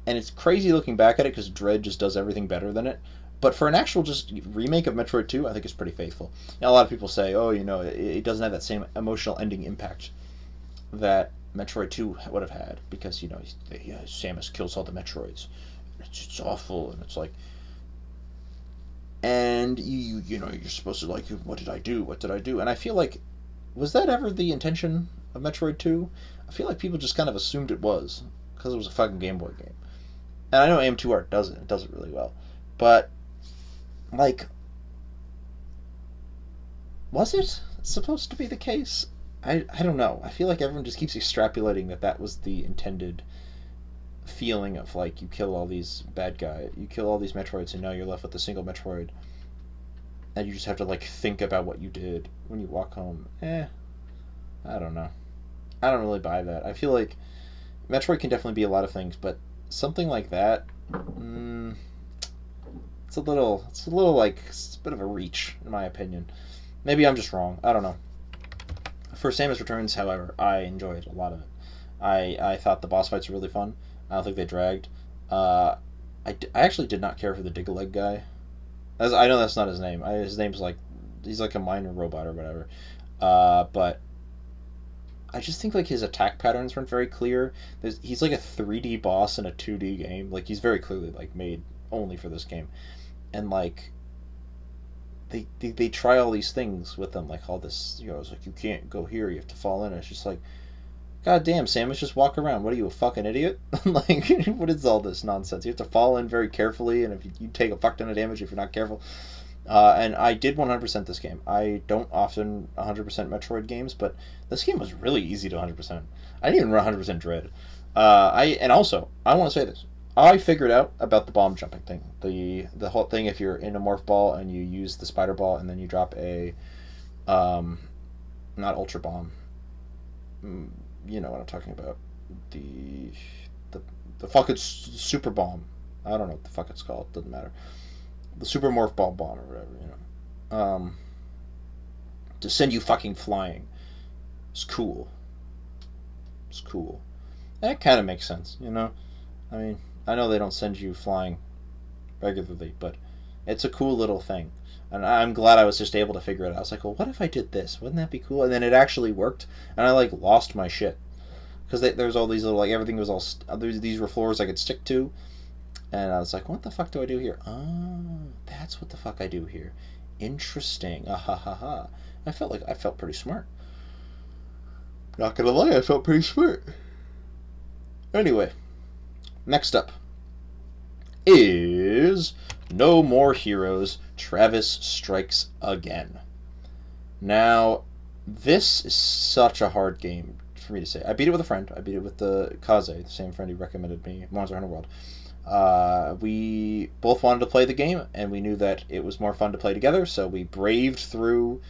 [SPEAKER 1] And it's crazy looking back at it because Dread just does everything better than it. But for an actual just remake of Metroid 2, I think it's pretty faithful. Now, a lot of people say, oh, it doesn't have that same emotional ending impact that Metroid 2 would have had because, Samus kills all the Metroids. It's awful, and it's like... And, you're supposed to, like, what did I do? What did I do? And I feel like, was that ever the intention of Metroid 2? I feel like people just kind of assumed it was because it was a fucking Game Boy game. And I know AM2R does it. It does it really well. But, like, was it supposed to be the case? I don't know. I feel like everyone just keeps extrapolating that was the intended feeling of, like, you kill all these bad guys, you kill all these Metroids, and now you're left with a single Metroid. And you just have to, like, think about what you did when you walk home. I don't know. I don't really buy that. I feel like Metroid can definitely be a lot of things, but something like that, it's a little like, it's a bit of a reach, in my opinion. Maybe I'm just wrong. I don't know. For Samus Returns, however, I enjoyed a lot of it. I thought the boss fights were really fun. I don't think they dragged. I actually did not care for the Dig-a-Leg guy. I know that's not his name. His name's like, he's like a minor robot or whatever. But I just think like his attack patterns weren't very clear. He's like a 3D boss in a 2D game. Like he's very clearly like made only for this game, and like they try all these things with them, like all this, it's like you can't go here, you have to fall in. It's just like, god damn, Samus, just walk around. What are you, a fucking idiot? Like, what is all this nonsense? You have to fall in very carefully, and if you take a fuck ton of damage if you're not careful. And I did 100% this game. I don't often 100% Metroid games, but this game was really easy to 100%. I didn't even run 100% Dread. And also, I want to say this. I figured out about the bomb jumping thing. The whole thing, if you're in a morph ball and you use the spider ball and then you drop a, not ultra bomb. You know what I'm talking about. The fucking super bomb. I don't know what the fuck it's called. Doesn't matter. The super morph ball bomb or whatever, to send you fucking flying. It's cool. It's cool. And it kind of makes sense, I mean, I know they don't send you flying regularly, but it's a cool little thing. And I'm glad I was just able to figure it out. I was like, well, what if I did this? Wouldn't that be cool? And then it actually worked, and I, like, lost my shit. Because there's all these little, like, everything was all... these were floors I could stick to. And I was like, what the fuck do I do here? Oh, that's what the fuck I do here. Interesting. Ah ha ha ha. I felt pretty smart. Not gonna lie, I felt pretty smart. Anyway, next up is No More Heroes, Travis Strikes Again. Now, this is such a hard game for me to say. I beat it with a friend. I beat it with the Kaze, the same friend who recommended me Monster Hunter World. We both wanted to play the game, and we knew that it was more fun to play together, so we braved through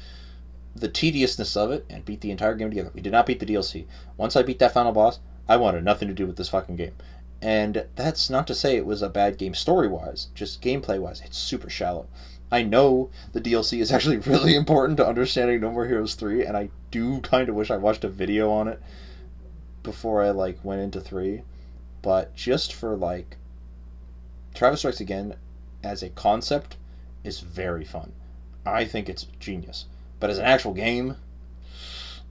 [SPEAKER 1] the tediousness of it and beat the entire game together. We did not beat the DLC. Once I beat that final boss, I wanted nothing to do with this fucking game. And that's not to say it was a bad game story-wise, just gameplay-wise, it's super shallow. I know the DLC is actually really important to understanding No More Heroes 3, and I do kind of wish I watched a video on it before I, like, went into 3. But just for, like, Travis Strikes Again as a concept is very fun. I think it's genius. But as an actual game,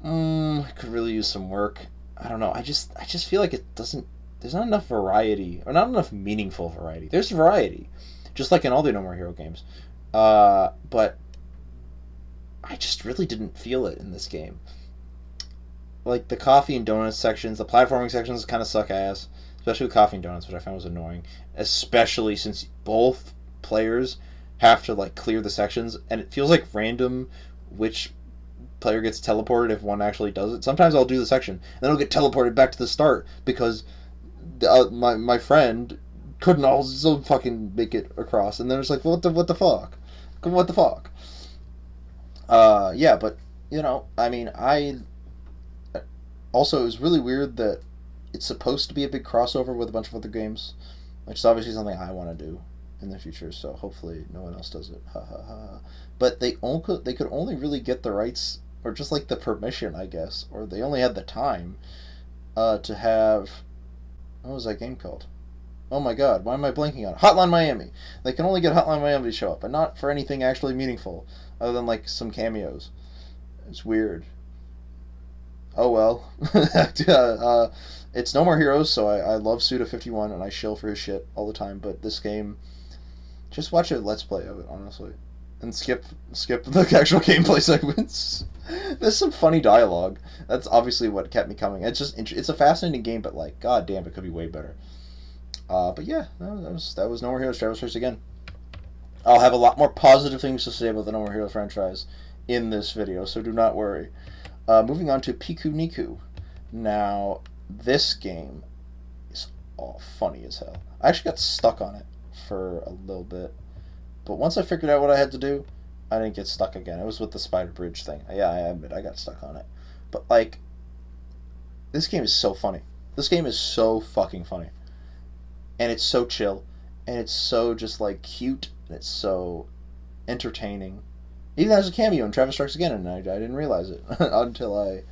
[SPEAKER 1] could really use some work. I don't know. I just feel like it doesn't. There's not enough variety, or not enough meaningful variety. There's variety, just like in all the No More Hero games, but I just really didn't feel it in this game. Like the coffee and donuts sections, the platforming sections kind of suck ass, especially with coffee and donuts, which I found was annoying. Especially since both players have to like clear the sections, and it feels like random which player gets teleported if one actually does it. Sometimes I'll do the section, and then I'll get teleported back to the start because my friend couldn't also fucking make it across, and then it's like, what the fuck, what the fuck. Yeah, but you know, I mean, I also, it was really weird that it's supposed to be a big crossover with a bunch of other games, which is obviously something I want to do in the future. So hopefully no one else does it. Ha ha ha. But they could only really get the rights, or just like the permission, I guess, or they only had the time to have, what was that game called? Oh my god, why am I blanking on it? Hotline Miami. They can only get Hotline Miami to show up, but not for anything actually meaningful, other than like some cameos. It's weird. Oh well. It's No More Heroes, so I love Suda51 and I shill for his shit all the time, but this game, just watch a Let's Play of it, honestly. And skip the actual gameplay segments. There's some funny dialogue. That's obviously what kept me coming. It's a fascinating game, but like, god damn, it could be way better. But yeah, that was No More Heroes Travis Strikes Again. I'll have a lot more positive things to say about the No More Heroes franchise in this video, so do not worry. Moving on to Piku Niku. Now, this game is all funny as hell. I actually got stuck on it for a little bit, but once I figured out what I had to do, I didn't get stuck again. It was with the spider bridge thing. Yeah, I admit I got stuck on it. But, like, this game is so funny. This game is so fucking funny. And it's so chill. And it's so just, like, cute. And it's so entertaining. Even has a cameo in Travis Strikes Again, and I didn't realize it until I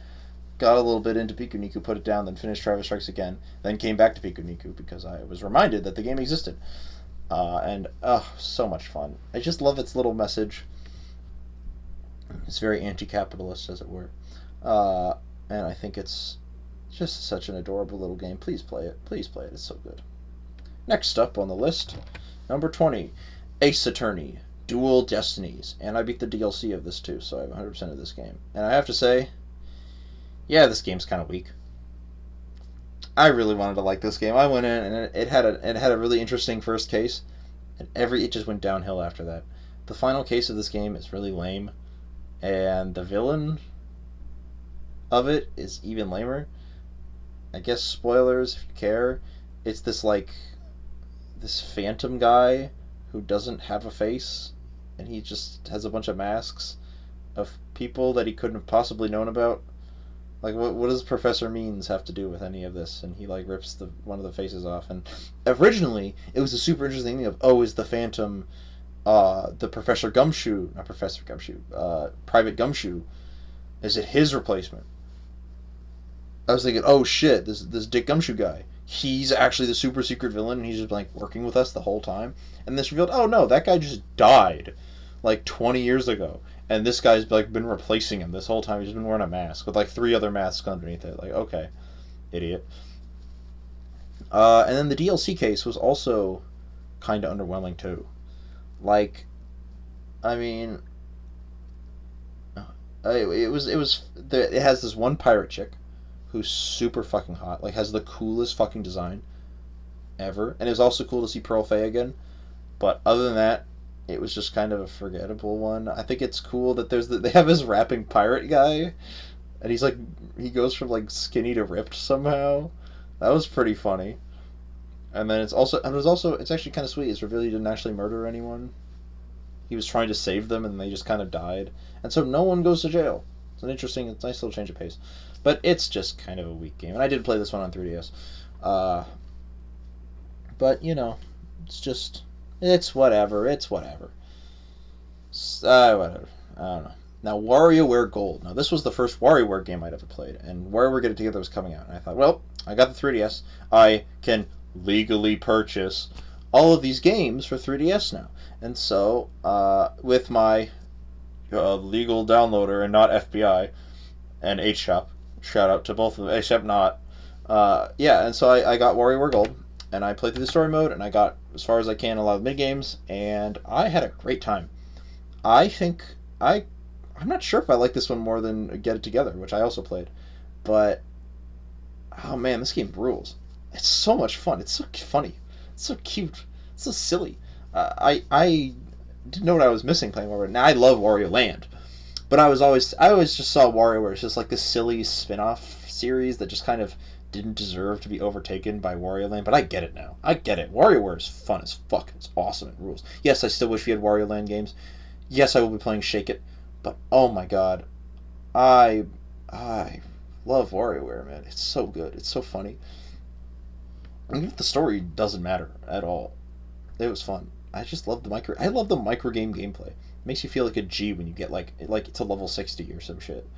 [SPEAKER 1] got a little bit into Piku Niku, put it down, then finished Travis Strikes Again, then came back to Piku Niku because I was reminded that the game existed. So much fun. I just love its little message. It's very anti-capitalist, as it were. And I think it's just such an adorable little game. Please play it. Please play it. It's so good. Next up on the list, number 20, Ace Attorney, Dual Destinies. And I beat the DLC of this too, so I have 100% of this game. And I have to say, yeah, this game's kind of weak. I really wanted to like this game. I went in and it had a really interesting first case, and it just went downhill after that. The final case of this game is really lame, and the villain of it is even lamer. I guess spoilers if you care. It's this phantom guy who doesn't have a face, and he just has a bunch of masks of people that he couldn't have possibly known about. Like, what does Professor Means have to do with any of this? And he, like, rips one of the faces off. And originally, it was a super interesting thing of, is the Phantom, the Professor Gumshoe, not Professor Gumshoe, Private Gumshoe, is it his replacement? I was thinking, oh shit, this Dick Gumshoe guy, he's actually the super secret villain, and he's just, like, working with us the whole time. And this revealed, oh no, that guy just died, like, 20 years ago. And this guy's, like, been replacing him this whole time. He's been wearing a mask with, like, 3 other masks underneath it. Like, okay, idiot. And then the DLC case was also kind of underwhelming, too. Like, I mean, it has this one pirate chick who's super fucking hot, like, has the coolest fucking design ever. And it was also cool to see Pearl Fey again. But other than that, it was just kind of a forgettable one. I think it's cool that they have this rapping pirate guy, and he's like, he goes from like skinny to ripped somehow. That was pretty funny. And then it's actually kind of sweet. It's revealed he didn't actually murder anyone. He was trying to save them, and they just kind of died. And so no one goes to jail. It's a nice little change of pace. But it's just kind of a weak game. And I did play this one on 3DS. but it's whatever. It's whatever. Whatever. I don't know. Now, WarioWare Gold. Now, this was the first WarioWare game I'd ever played, and WarioWare Get It Together was coming out. And I thought, well, I got the 3DS. I can legally purchase all of these games for 3DS now. And so, with my legal downloader and not FBI and HShop, shout out to both of them, except not. And so I got WarioWare Gold, and I played through the story mode, and I got as far as I can a lot of mid games, and I had a great time. I think I'm not sure if I like this one more than Get It Together, which I also played, but oh man, this game rules. It's so much fun. It's so funny. It's so cute. It's so silly. I didn't know what I was missing playing WarioWare. Now I love Wario Land, but I always just saw WarioWare as just like this silly spin-off series that just kind of didn't deserve to be overtaken by Wario Land. But I get it now. I get it. WarioWare is fun as fuck. It's awesome. It rules. Yes, I still wish we had Wario Land games. Yes, I will be playing Shake It, but oh my god, I love WarioWare, man. It's so good. It's so funny. And even if the story doesn't matter at all, it was fun. I just love I love the micro game gameplay. It makes you feel like a G when you get like to level 60 or some shit,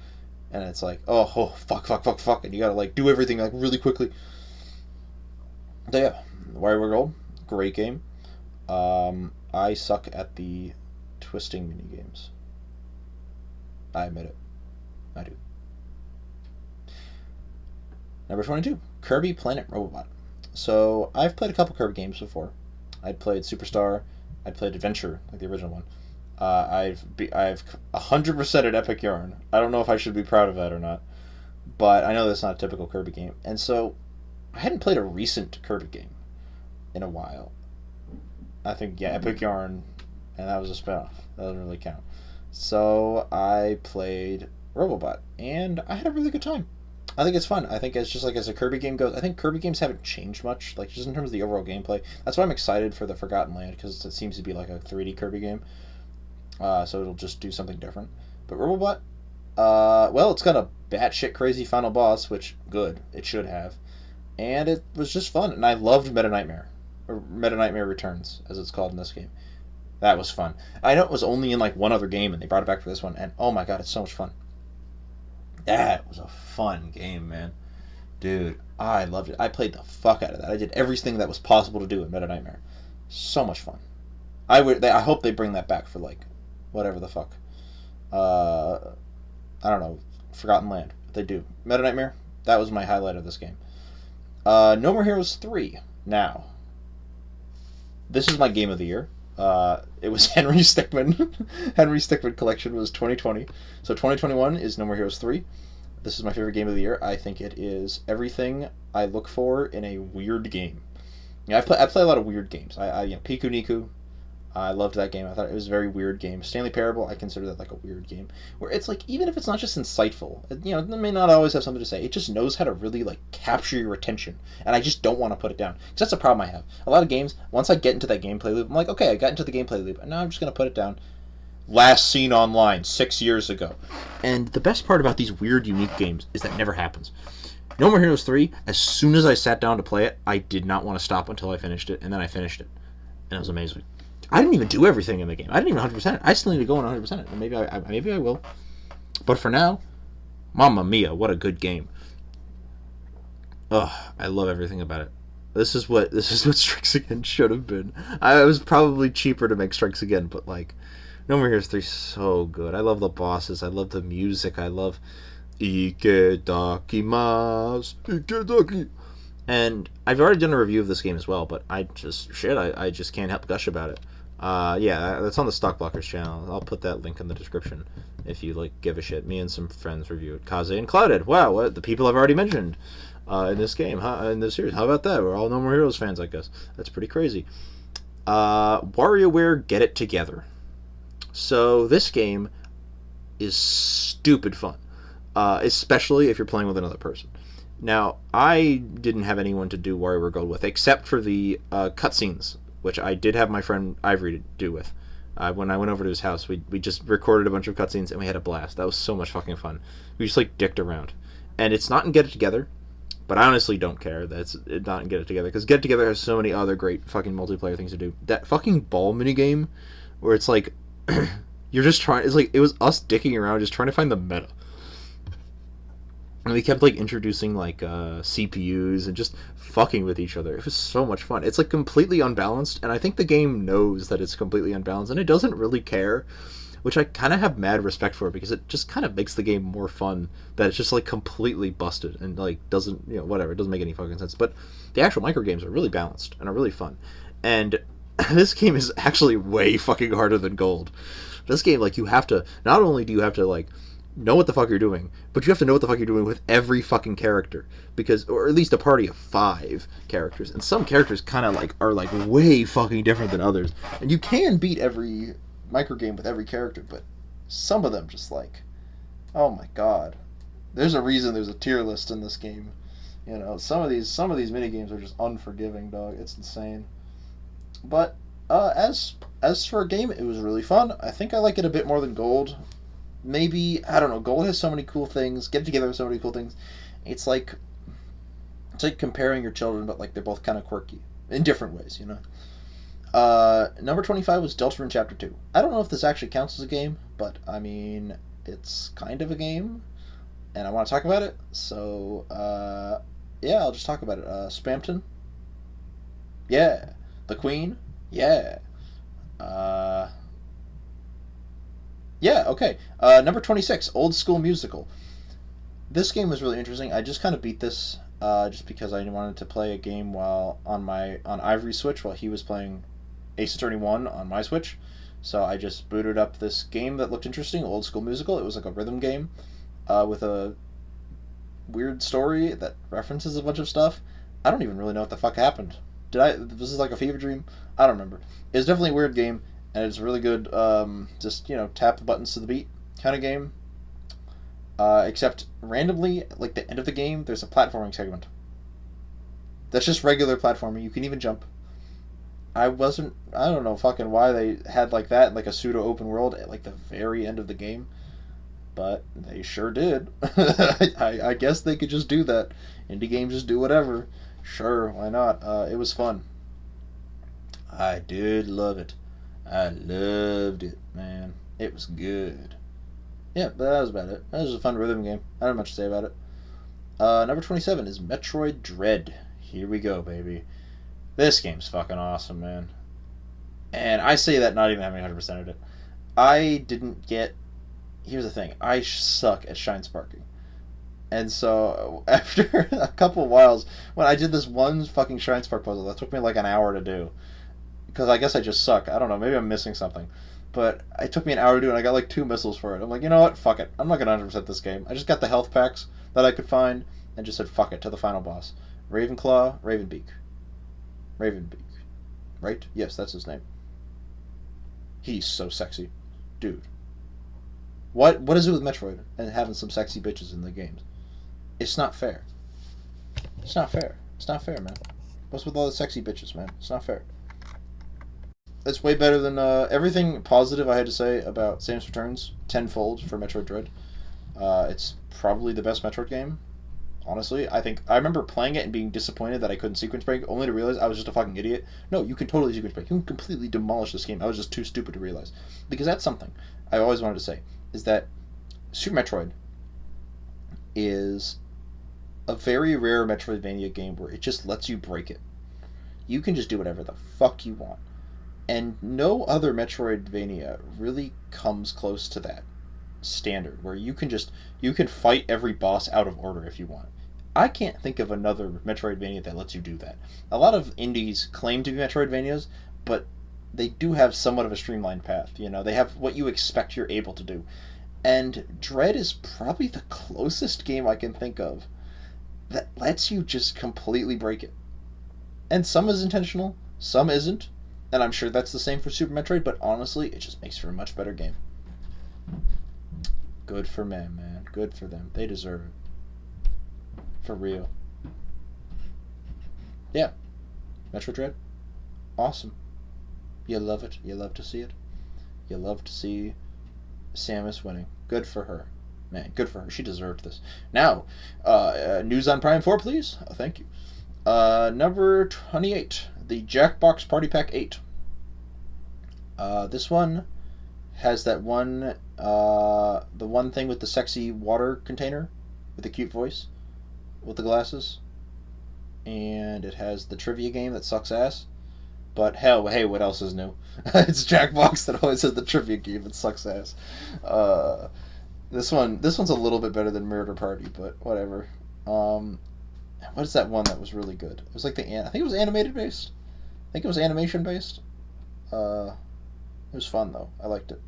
[SPEAKER 1] and it's like fuck, and you gotta like do everything like really quickly. So yeah, WarioWare Gold, great game. I suck at the twisting mini games. I admit it. I do. Number 22, Kirby Planet Robobot. So I've played a couple Kirby games before. I'd played Superstar. I'd played Adventure, like the original one. I've 100% at Epic Yarn. I don't know if I should be proud of that or not, but I know that's not a typical Kirby game. And so I hadn't played a recent Kirby game in a while. I think, yeah, Epic Yarn, and that was a spinoff. That doesn't really count. So I played Robobot, and I had a really good time. I think it's fun. I think it's just like as a Kirby game goes, I think Kirby games haven't changed much, like just in terms of the overall gameplay. That's why I'm excited for the Forgotten Land, because it seems to be like a 3D Kirby game. So it'll just do something different. But Robobot, well, it's got a batshit crazy final boss, which, good, it should have. And it was just fun, and I loved Meta Nightmare, or Meta Nightmare Returns, as it's called in this game. That was fun. I know it was only in like one other game, and they brought it back for this one, and oh my god, it's so much fun. That was a fun game, man. Dude, I loved it. I played the fuck out of that. I did everything that was possible to do in Meta Nightmare. So much fun. I hope they bring that back for like whatever the fuck. I don't know. Forgotten Land. If they do. Meta Nightmare, that was my highlight of this game. No More Heroes 3. Now, this is my game of the year. It was Henry Stickmin. Henry Stickmin Collection was 2020. So 2021 is No More Heroes 3. This is my favorite game of the year. I think it is everything I look for in a weird game. I play a lot of weird games. Piku Niku. I loved that game. I thought it was a very weird game. Stanley Parable, I consider that like a weird game. Where it's like, even if it's not just insightful, it may not always have something to say. It just knows how to really like capture your attention. And I just don't want to put it down. Because that's a problem I have. A lot of games, once I get into that gameplay loop, I'm like, okay, I got into the gameplay loop, and now I'm just going to put it down. Last seen online 6 years ago. And the best part about these weird, unique games is that never happens. No More Heroes 3, as soon as I sat down to play it, I did not want to stop until I finished it, and then I finished it. And it was amazing. I didn't even do everything in the game. I didn't even 100% it. I still need to go on 100% it. And maybe I will. But for now, Mamma Mia, what a good game. Ugh, I love everything about it. This is what Strikes Again should have been. I was probably cheaper to make Strikes Again, but like, No More Heroes 3 is so good. I love the bosses. I love the music. I love Ikedakimasu. Ikedaki. And I've already done a review of this game as well, but I just can't help gush about it. That's on the Stockblockers channel. I'll put that link in the description if you like give a shit. Me and some friends review it. Kaze and Clouded. Wow, what the people I've already mentioned in this game, in this series. How about that? We're all No More Heroes fans, I guess. That's pretty crazy. WarioWare Get It Together. So this game is stupid fun, especially if you're playing with another person. Now, I didn't have anyone to do WarioWare Gold with, except for the cutscenes, which I did have my friend Ivory to do with. When I went over to his house, we just recorded a bunch of cutscenes, and we had a blast. That was so much fucking fun. We just, like, dicked around. And it's not in Get It Together, But I honestly don't care that's not Get It Together, because Get It Together has so many other great fucking multiplayer things to do. That fucking ball minigame, where it's like you're just trying. It's like it was us dicking around, just trying to find the meta. And we kept like introducing like CPUs and just fucking with each other. It was so much fun. It's like completely unbalanced, and I think the game knows that it's completely unbalanced, and it doesn't really care, which I kind of have mad respect for, because it just kind of makes the game more fun. That it's just like completely busted and like doesn't, whatever, it doesn't make any fucking sense. But the actual micro games are really balanced and are really fun, and this game is actually way fucking harder than Gold. This game, like, you have to, not only do you have to like know what the fuck you're doing, but you have to know what the fuck you're doing with every fucking character, because, or at least a party of 5 characters, and some characters kind of like are like way fucking different than others, and you can beat every micro game with every character, but some of them just like, oh my god, there's a reason there's a tier list in this game. Some of these mini games are just unforgiving, dog. It's insane. But as for a game, it was really fun. I think I like it a bit more than Gold. Maybe, I don't know, Gold has so many cool things, Get It Together has so many cool things. It's like comparing your children, but like they're both kind of quirky in different ways. Number 25 was Deltarune Chapter 2. I don't know if this actually counts as a game, but I mean, it's kind of a game, and I want to talk about it, so yeah, I'll just talk about it. Spamton? Yeah. The Queen? Yeah. Yeah, okay. Number 26, Old School Musical. This game was really interesting. I just kind of beat this just because I wanted to play a game while on Ivory's Switch while he was playing Ace Attorney 1 on my Switch. So I just booted up this game that looked interesting, Old School Musical. It was like a rhythm game with a weird story that references a bunch of stuff. I don't even really know what the fuck happened. Was this like a fever dream? I don't remember. It was definitely a weird game, and it's really good, just, tap the buttons to the beat kind of game. Except randomly, like the end of the game, there's a platforming segment. That's just regular platforming. You can even jump. I don't know fucking why they had like that, like a pseudo open world at like the very end of the game. But they sure did. I guess they could just do that. Indie games just do whatever. Sure, why not? It was fun. I did love it. I loved it, man. It was good. Yeah, but that was about it. That was a fun rhythm game. I don't have much to say about it. Number 27 is Metroid Dread. Here we go, baby. This game's fucking awesome, man. And I say that not even having 100%ed it. I didn't get... Here's the thing. I suck at shine sparking. And so, after a couple of whiles, when I did this one fucking Shrine Spark puzzle, that took me like an hour to do. Because I guess I just suck. I don't know, maybe I'm missing something. But it took me an hour to do, and I got like 2 missiles for it. I'm like, you know what? Fuck it. I'm not going to 100% this game. I just got the health packs that I could find, and just said fuck it to the final boss. Ravenclaw, Ravenbeak. Ravenbeak. Right? Yes, that's his name. He's so sexy. Dude. What is it with Metroid and having some sexy bitches in the games? It's not fair. It's not fair. It's not fair, man. What's with all the sexy bitches, man? It's not fair. It's way better than everything positive I had to say about Samus Returns, tenfold for Metroid Dread. It's probably the best Metroid game. Honestly, I remember playing it and being disappointed that I couldn't sequence break, only to realize I was just a fucking idiot. No, you can totally sequence break. You can completely demolish this game. I was just too stupid to realize. Because that's something I always wanted to say, is that Super Metroid is a very rare Metroidvania game where it just lets you break it. You can just do whatever the fuck you want. And no other Metroidvania really comes close to that standard, where you can fight every boss out of order if you want. I can't think of another Metroidvania that lets you do that. A lot of indies claim to be Metroidvanias, but they do have somewhat of a streamlined path. They have what you expect you're able to do. And Dread is probably the closest game I can think of that lets you just completely break it. And some is intentional, some isn't, and I'm sure that's the same for Super Metroid, but honestly, it just makes for a much better game. Good for them, man. Good for them. They deserve it. For real. Yeah. Metroid Dread. Awesome. You love it. You love to see it. You love to see Samus winning. Good for her. Man, good for her. She deserved this. Now, news on Prime 4, please. Thank you. Number 28, the Jackbox Party Pack 8. This one has that one, the one thing with the sexy water container with the cute voice with the glasses. And it has the trivia game that sucks ass. But hell, hey, what else is new? It's Jackbox that always has the trivia game that sucks ass. This one's a little bit better than Murder Party, but whatever. What is that one that was really good? It was like I think it was animated based. I think it was animation based. It was fun though. I liked it.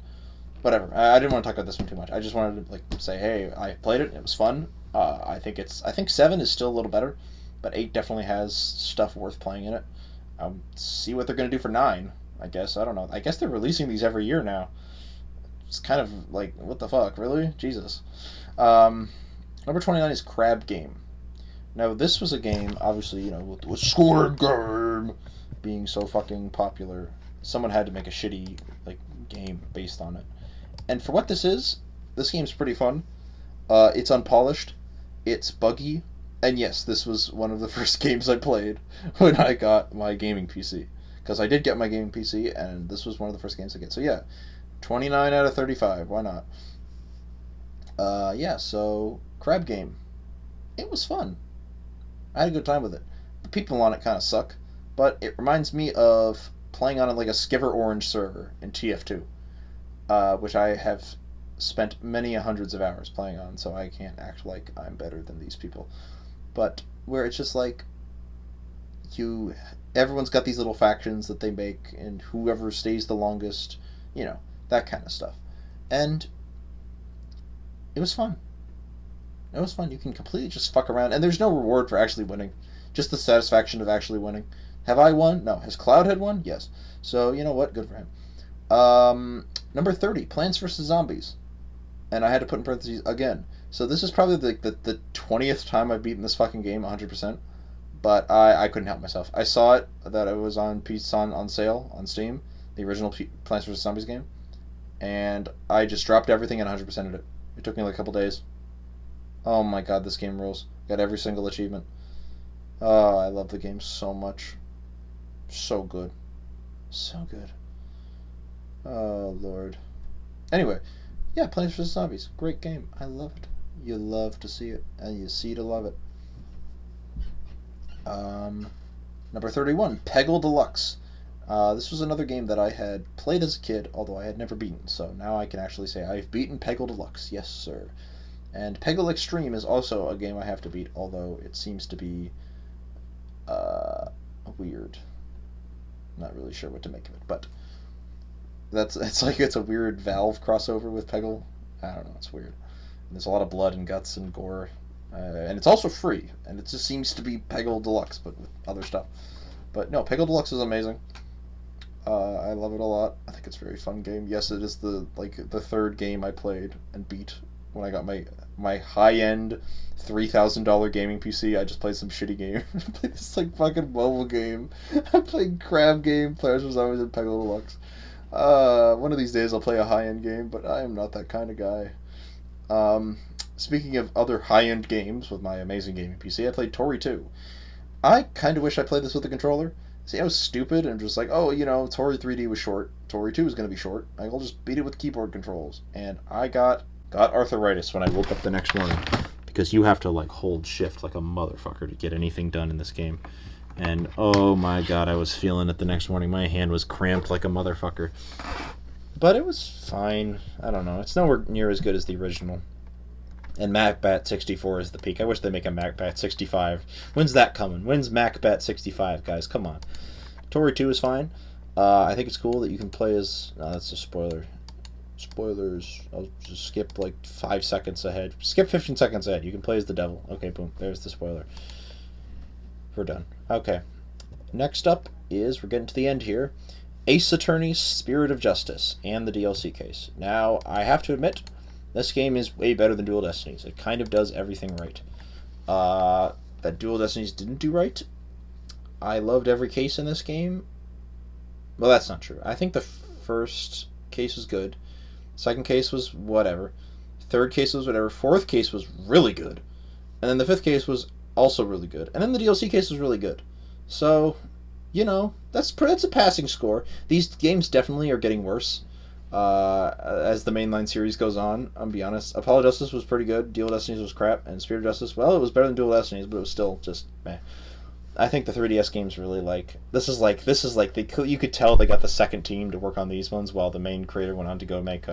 [SPEAKER 1] Whatever. I didn't want to talk about this one too much. I just wanted to say, hey, I played it. It was fun. I think 7 is still a little better, but 8 definitely has stuff worth playing in it. See what they're gonna do for 9. I guess I don't know. I guess they're releasing these every year now. It's kind of like, what the fuck, really? Jesus. Number 29 is Crab Game. Now, this was a game, obviously, with Squid Game being so fucking popular, someone had to make a shitty, game based on it. And for what this game's pretty fun. It's unpolished, it's buggy, and yes, this was one of the first games I played when I got my gaming PC. Because I did get my gaming PC, and this was one of the first games I get. So yeah, 29 out of 35, why not? So, Crab Game. It was fun. I had a good time with it. The people on it kind of suck, but it reminds me of playing on a Skiver Orange server in TF2, which I have spent many hundreds of hours playing on, so I can't act like I'm better than these people. But where it's just everyone's got these little factions that they make, and whoever stays the longest, that kind of stuff. And it was fun. It was fun. You can completely just fuck around, and there's no reward for actually winning. Just the satisfaction of actually winning. Have I won? No. Has Cloudhead won? Yes. So, you know what? Good for him. Number 30, Plants vs. Zombies. And I had to put in parentheses again. So this is probably the 20th time I've beaten this fucking game 100%. But I couldn't help myself. I saw it, that it was on sale on Steam, the original Plants vs. Zombies game. And I just dropped everything and 100%ed it. It took me a couple days. Oh my god, this game rules. Got every single achievement. Oh, I love the game so much. So good. So good. Oh, Lord. Anyway, yeah, Plants vs. Zombies. Great game. I love it. You love to see it, and you see to love it. Number 31, Peggle Deluxe. This was another game that I had played as a kid, although I had never beaten, so now I can actually say I've beaten Peggle Deluxe. Yes, sir. And Peggle Extreme is also a game I have to beat, although it seems to be weird. Not really sure what to make of it, but it's a weird Valve crossover with Peggle. I don't know, it's weird. And there's a lot of blood and guts and gore. And it's also free, and it just seems to be Peggle Deluxe, but with other stuff. But no, Peggle Deluxe is amazing. I love it a lot. I think it's a very fun game. Yes, it is the third game I played and beat when I got my high-end $3,000 gaming PC. I just played some shitty game. I played this fucking mobile game. I played Crab Game, Plants vs. Zombies, and Peggle Deluxe. One of these days I'll play a high-end game, but I am not that kind of guy. Speaking of other high-end games with my amazing gaming PC, I played Tori 2. I kind of wish I played this with a controller. See, I was stupid and just Tori 3D was short. Tori 2 is going to be short. I'll just beat it with keyboard controls. And I got arthritis when I woke up the next morning, because you have to hold shift like a motherfucker to get anything done in this game. And oh my god, I was feeling it the next morning. My hand was cramped like a motherfucker. But it was fine. I don't know. It's nowhere near as good as the original. And MacBat 64 is the peak. I wish they make a MacBat 65. When's that coming? When's MacBat 65, guys? Come on. Tori 2 is fine. I think it's cool that you can play as... No, that's a spoiler. Spoilers. I'll just skip 5 seconds ahead. Skip 15 seconds ahead. You can play as the devil. Okay, boom. There's the spoiler. We're done. Okay. Next up is, we're getting to the end here, Ace Attorney Spirit of Justice and the DLC case. Now, I have to admit, this game is way better than Dual Destinies. It kind of does everything right. That Dual Destinies didn't do right. I loved every case in this game. Well, that's not true. I think the first case was good. Second case was whatever. Third case was whatever. Fourth case was really good. And then the fifth case was also really good. And then the DLC case was really good. So, that's a passing score. These games definitely are getting worse as the mainline series goes on. I'll be honest. Apollo Justice was pretty good. Dual Destinies was crap. And Spirit of Justice, well, it was better than Dual Destinies, but it was still just meh. I think the 3DS games really you could tell they got the second team to work on these ones while the main creator went on to go make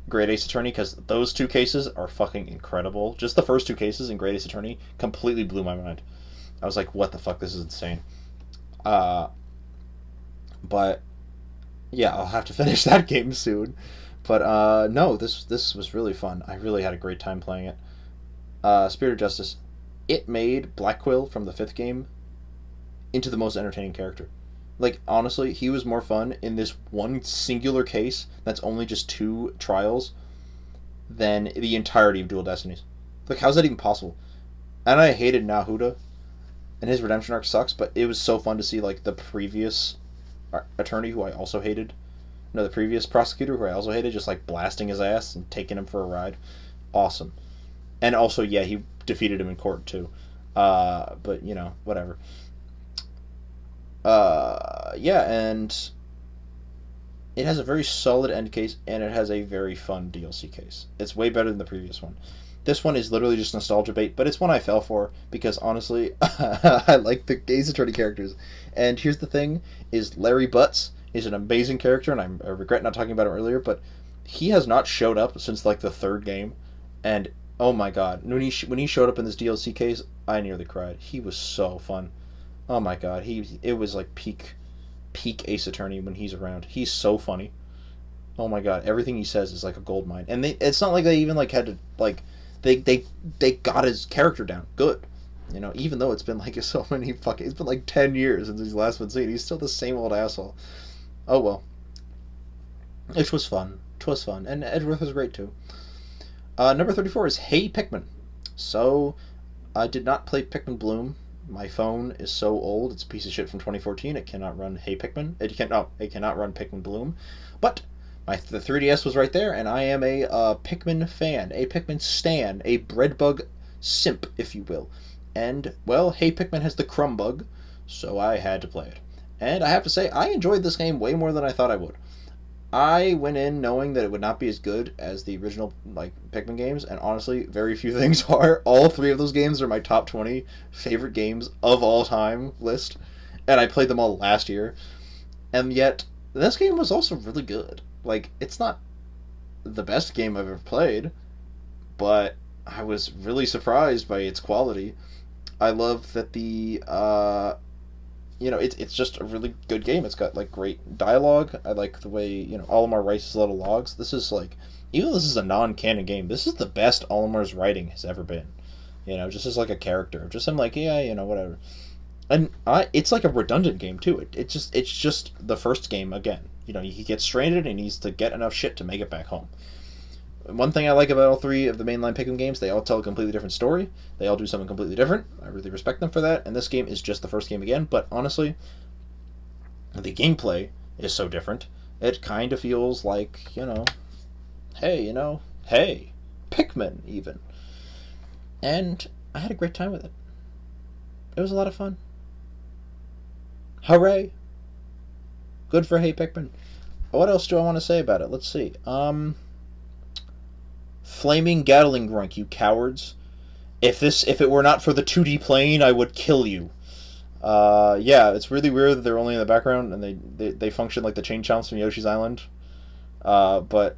[SPEAKER 1] Great Ace Attorney, because those two cases are fucking incredible. Just the first two cases in Great Ace Attorney completely blew my mind. I was like, what the fuck, this is insane. But yeah, I'll have to finish that game soon. But no, this was really fun. I really had a great time playing it. Spirit of Justice, it made Black Quill from the fifth game into the most entertaining character. Like, honestly, he was more fun in this one singular case that's only just 2 trials than the entirety of Dual Destinies. Like, how's that even possible? And I hated Nahuda, and his redemption arc sucks, but it was so fun to see, like, the previous attorney, who I also hated, the previous prosecutor, who I also hated, just, like, blasting his ass and taking him for a ride. Awesome. And also, yeah, he defeated him in court, too. But, whatever. Yeah, and it has a very solid end case, and it has a very fun DLC case. It's way better than the previous one. This one is literally just nostalgia bait, but it's one I fell for, because honestly, I like the Ace Attorney characters. And here's the thing, is Larry Butts is an amazing character, and I regret not talking about him earlier, but he has not showed up since, like, the third game, and oh my god, when he showed up in this DLC case, I nearly cried. He was so fun. Oh my god, it was like peak Ace Attorney when he's around. He's so funny. Oh my god, everything he says is like a gold mine. And it's not like they even like had to like they got his character down good. Even though it's been like it's been like 10 years since he's last been seen. He's still the same old asshole. Oh well. It was fun. And Edgeworth was great too. Number 34 is Hey Pikmin. So I did not play Pikmin Bloom. My phone is so old, it's a piece of shit from 2014, it cannot run Hey Pikmin. It cannot run Pikmin Bloom. But the 3DS was right there, and I am a Pikmin fan, a Pikmin stan, a breadbug simp, if you will. And, well, Hey Pikmin has the crumb bug, so I had to play it. And I have to say, I enjoyed this game way more than I thought I would. I went in knowing that it would not be as good as the original Pikmin games, and honestly, very few things are. All 3 of those games are my top 20 favorite games of all time list, and I played them all last year. And yet, this game was also really good. Like, it's not the best game I've ever played, but I was really surprised by its quality. I love that it's just a really good game. It's got, like, great dialogue. I like the way, Olimar writes his little logs. This is, like, even though this is a non-canon game, this is the best Olimar's writing has ever been. Just as, like, a character. Just him, like, yeah, whatever. And it's, like, a redundant game, too. It's just the first game again. He gets stranded and he needs to get enough shit to make it back home. One thing I like about all 3 of the mainline Pikmin games, they all tell a completely different story. They all do something completely different. I really respect them for that. And this game is just the first game again. But honestly, the gameplay is so different. It kind of feels like, hey, Pikmin even. And I had a great time with it. It was a lot of fun. Hooray! Good for Hey Pikmin. What else do I want to say about it? Let's see. Flaming Gatling Grunt, you cowards. If it were not for the 2D plane, I would kill you. Yeah, it's really weird that they're only in the background and they function like the chain chomps from Yoshi's Island. But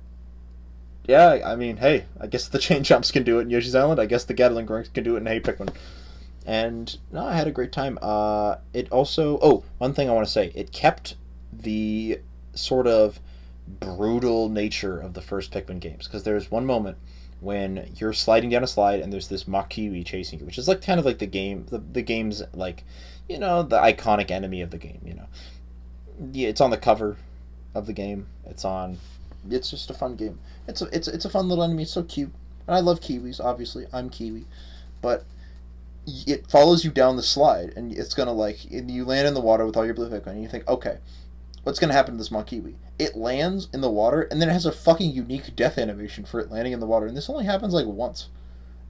[SPEAKER 1] yeah, I mean, hey, I guess the chain chomps can do it in Yoshi's Island. I guess the Gatling Grunts can do it in Hey Pikmin. And no, I had a great time. It also, one thing I want to say, it kept the sort of brutal nature of the first Pikmin games, because there's one moment when you're sliding down a slide and there's this mock kiwi chasing you, which is like kind of like the game's like, the iconic enemy of the game. Yeah, it's on the cover of the game. It's just a fun game. It's a fun little enemy. It's so cute, and I love kiwis. Obviously, I'm Kiwi, but it follows you down the slide, and it's gonna you land in the water with all your blue Pikmin, and you think, okay, what's going to happen to this Monkiwi? It lands in the water, and then it has a fucking unique death animation for it landing in the water, and this only happens like once.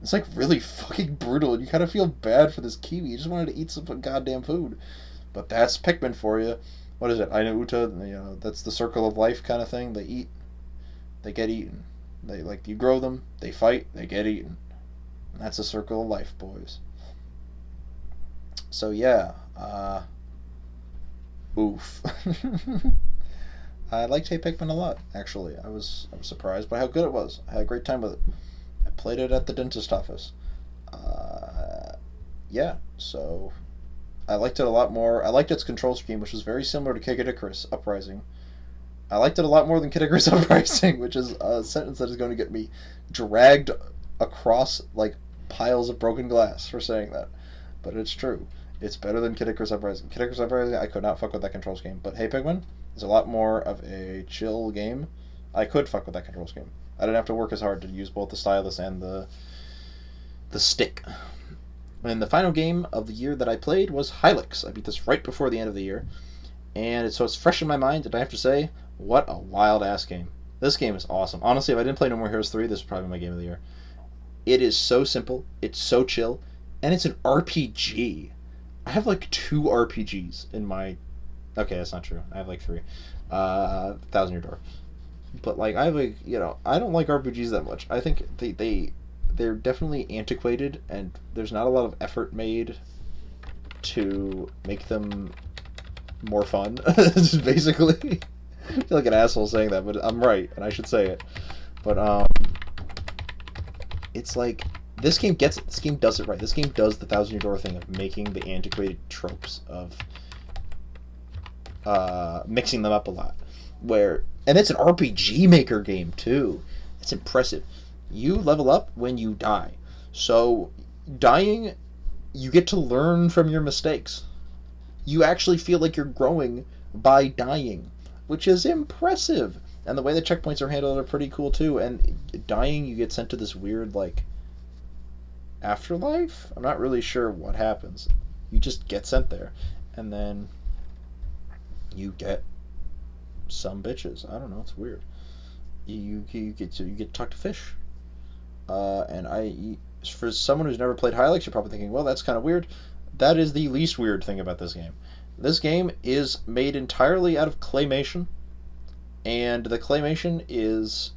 [SPEAKER 1] It's like really fucking brutal, and you kind of feel bad for this kiwi. You just wanted to eat some goddamn food. But that's Pikmin for you. What is it? Aina Uta, that's the circle of life kind of thing. They eat, they get eaten. They like you grow them, they fight, they get eaten. And that's a circle of life, boys. So yeah, oof. I liked Hey Pikmin a lot, actually. I was surprised by how good it was. I had a great time with it. I played it at the dentist office. Yeah, so I liked it a lot more. I liked its control scheme, which was very similar to Kid Icarus Uprising. I liked it a lot more than Kid Icarus Uprising, which is a sentence that is going to get me dragged across like piles of broken glass for saying that. But it's true. It's better than Kid Icarus Uprising. Kid Icarus Uprising, I could not fuck with that control scheme. But Hey Pikmin is a lot more of a chill game. I could fuck with that control scheme. I didn't have to work as hard to use both the stylus and the stick. And the final game of the year that I played was Hylics. I beat this right before the end of the year. And so it's fresh in my mind, and I have to say, what a wild-ass game. This game is awesome. Honestly, if I didn't play No More Heroes 3, this would probably be my game of the year. It is so simple, it's so chill, and it's an RPG. I have like 2 RPGs in my... Okay, that's not true. I have like 3. Thousand Year Door. But like, I have like, I don't like RPGs that much. I think they're definitely antiquated, and there's not a lot of effort made to make them more fun. Basically, I feel like an asshole saying that, but I'm right, and I should say it. But it's like this game gets it. This game does it right. This game does the Thousand Year Door thing of making the antiquated tropes of mixing them up a lot. And it's an RPG Maker game too. It's impressive. You level up when you die. So dying, you get to learn from your mistakes. You actually feel like you're growing by dying, which is impressive. And the way the checkpoints are handled are pretty cool too. And dying, you get sent to this weird like afterlife. I'm not really sure what happens. You just get sent there, and then you get some bitches. I don't know. It's weird. You get to talk to fish. And for someone who's never played Hylics, you're probably thinking, well, that's kind of weird. That is the least weird thing about this game. This game is made entirely out of claymation, and the claymation is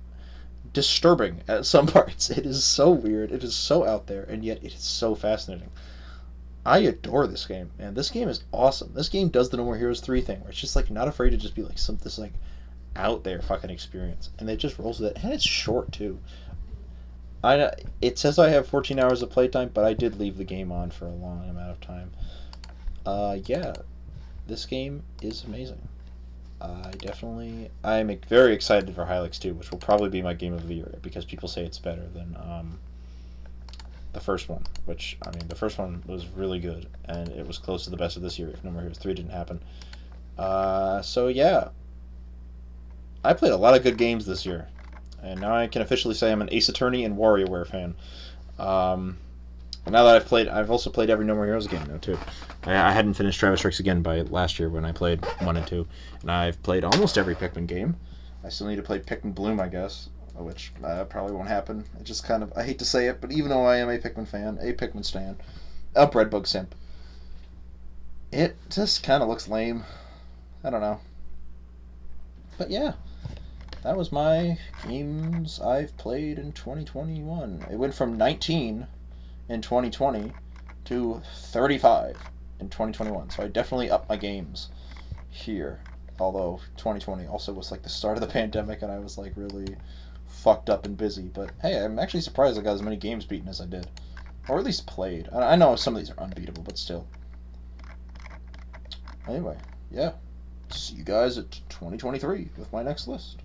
[SPEAKER 1] disturbing at some parts. It is so weird. It is so out there, and yet it is so fascinating. I adore this game, and this game is awesome. This game does the No More Heroes 3 thing, where it's just like not afraid to just be like this like out there fucking experience, and it just rolls with it, and it's short too. It says I have 14 hours of playtime, but I did leave the game on for a long amount of time. Yeah, this game is amazing. I'm very excited for Hylics 2, which will probably be my game of the year, because people say it's better than the first one, which, I mean, the first one was really good, and it was close to the best of this year if No More Heroes 3 didn't happen. So yeah, I played a lot of good games this year. And now I can officially say I'm an Ace Attorney and WarioWare fan. Now that I've also played every No More Heroes game now too. I hadn't finished Travis Strikes Again by last year when I played 1 and 2. And I've played almost every Pikmin game. I still need to play Pikmin Bloom, I guess, which probably won't happen. It just kind of, I hate to say it, but even though I am a Pikmin fan, a Pikmin stan, a Breadbug simp, it just kind of looks lame. I don't know. But yeah. That was my games I've played in 2021. It went from 19 in 2020 to 35 in 2021. So I definitely upped my games here. Although 2020 also was like the start of the pandemic, and I was like really fucked up and busy. But hey, I'm actually surprised I got as many games beaten as I did. Or at least played. I know some of these are unbeatable, but still. Anyway, yeah. See you guys at 2023 with my next list.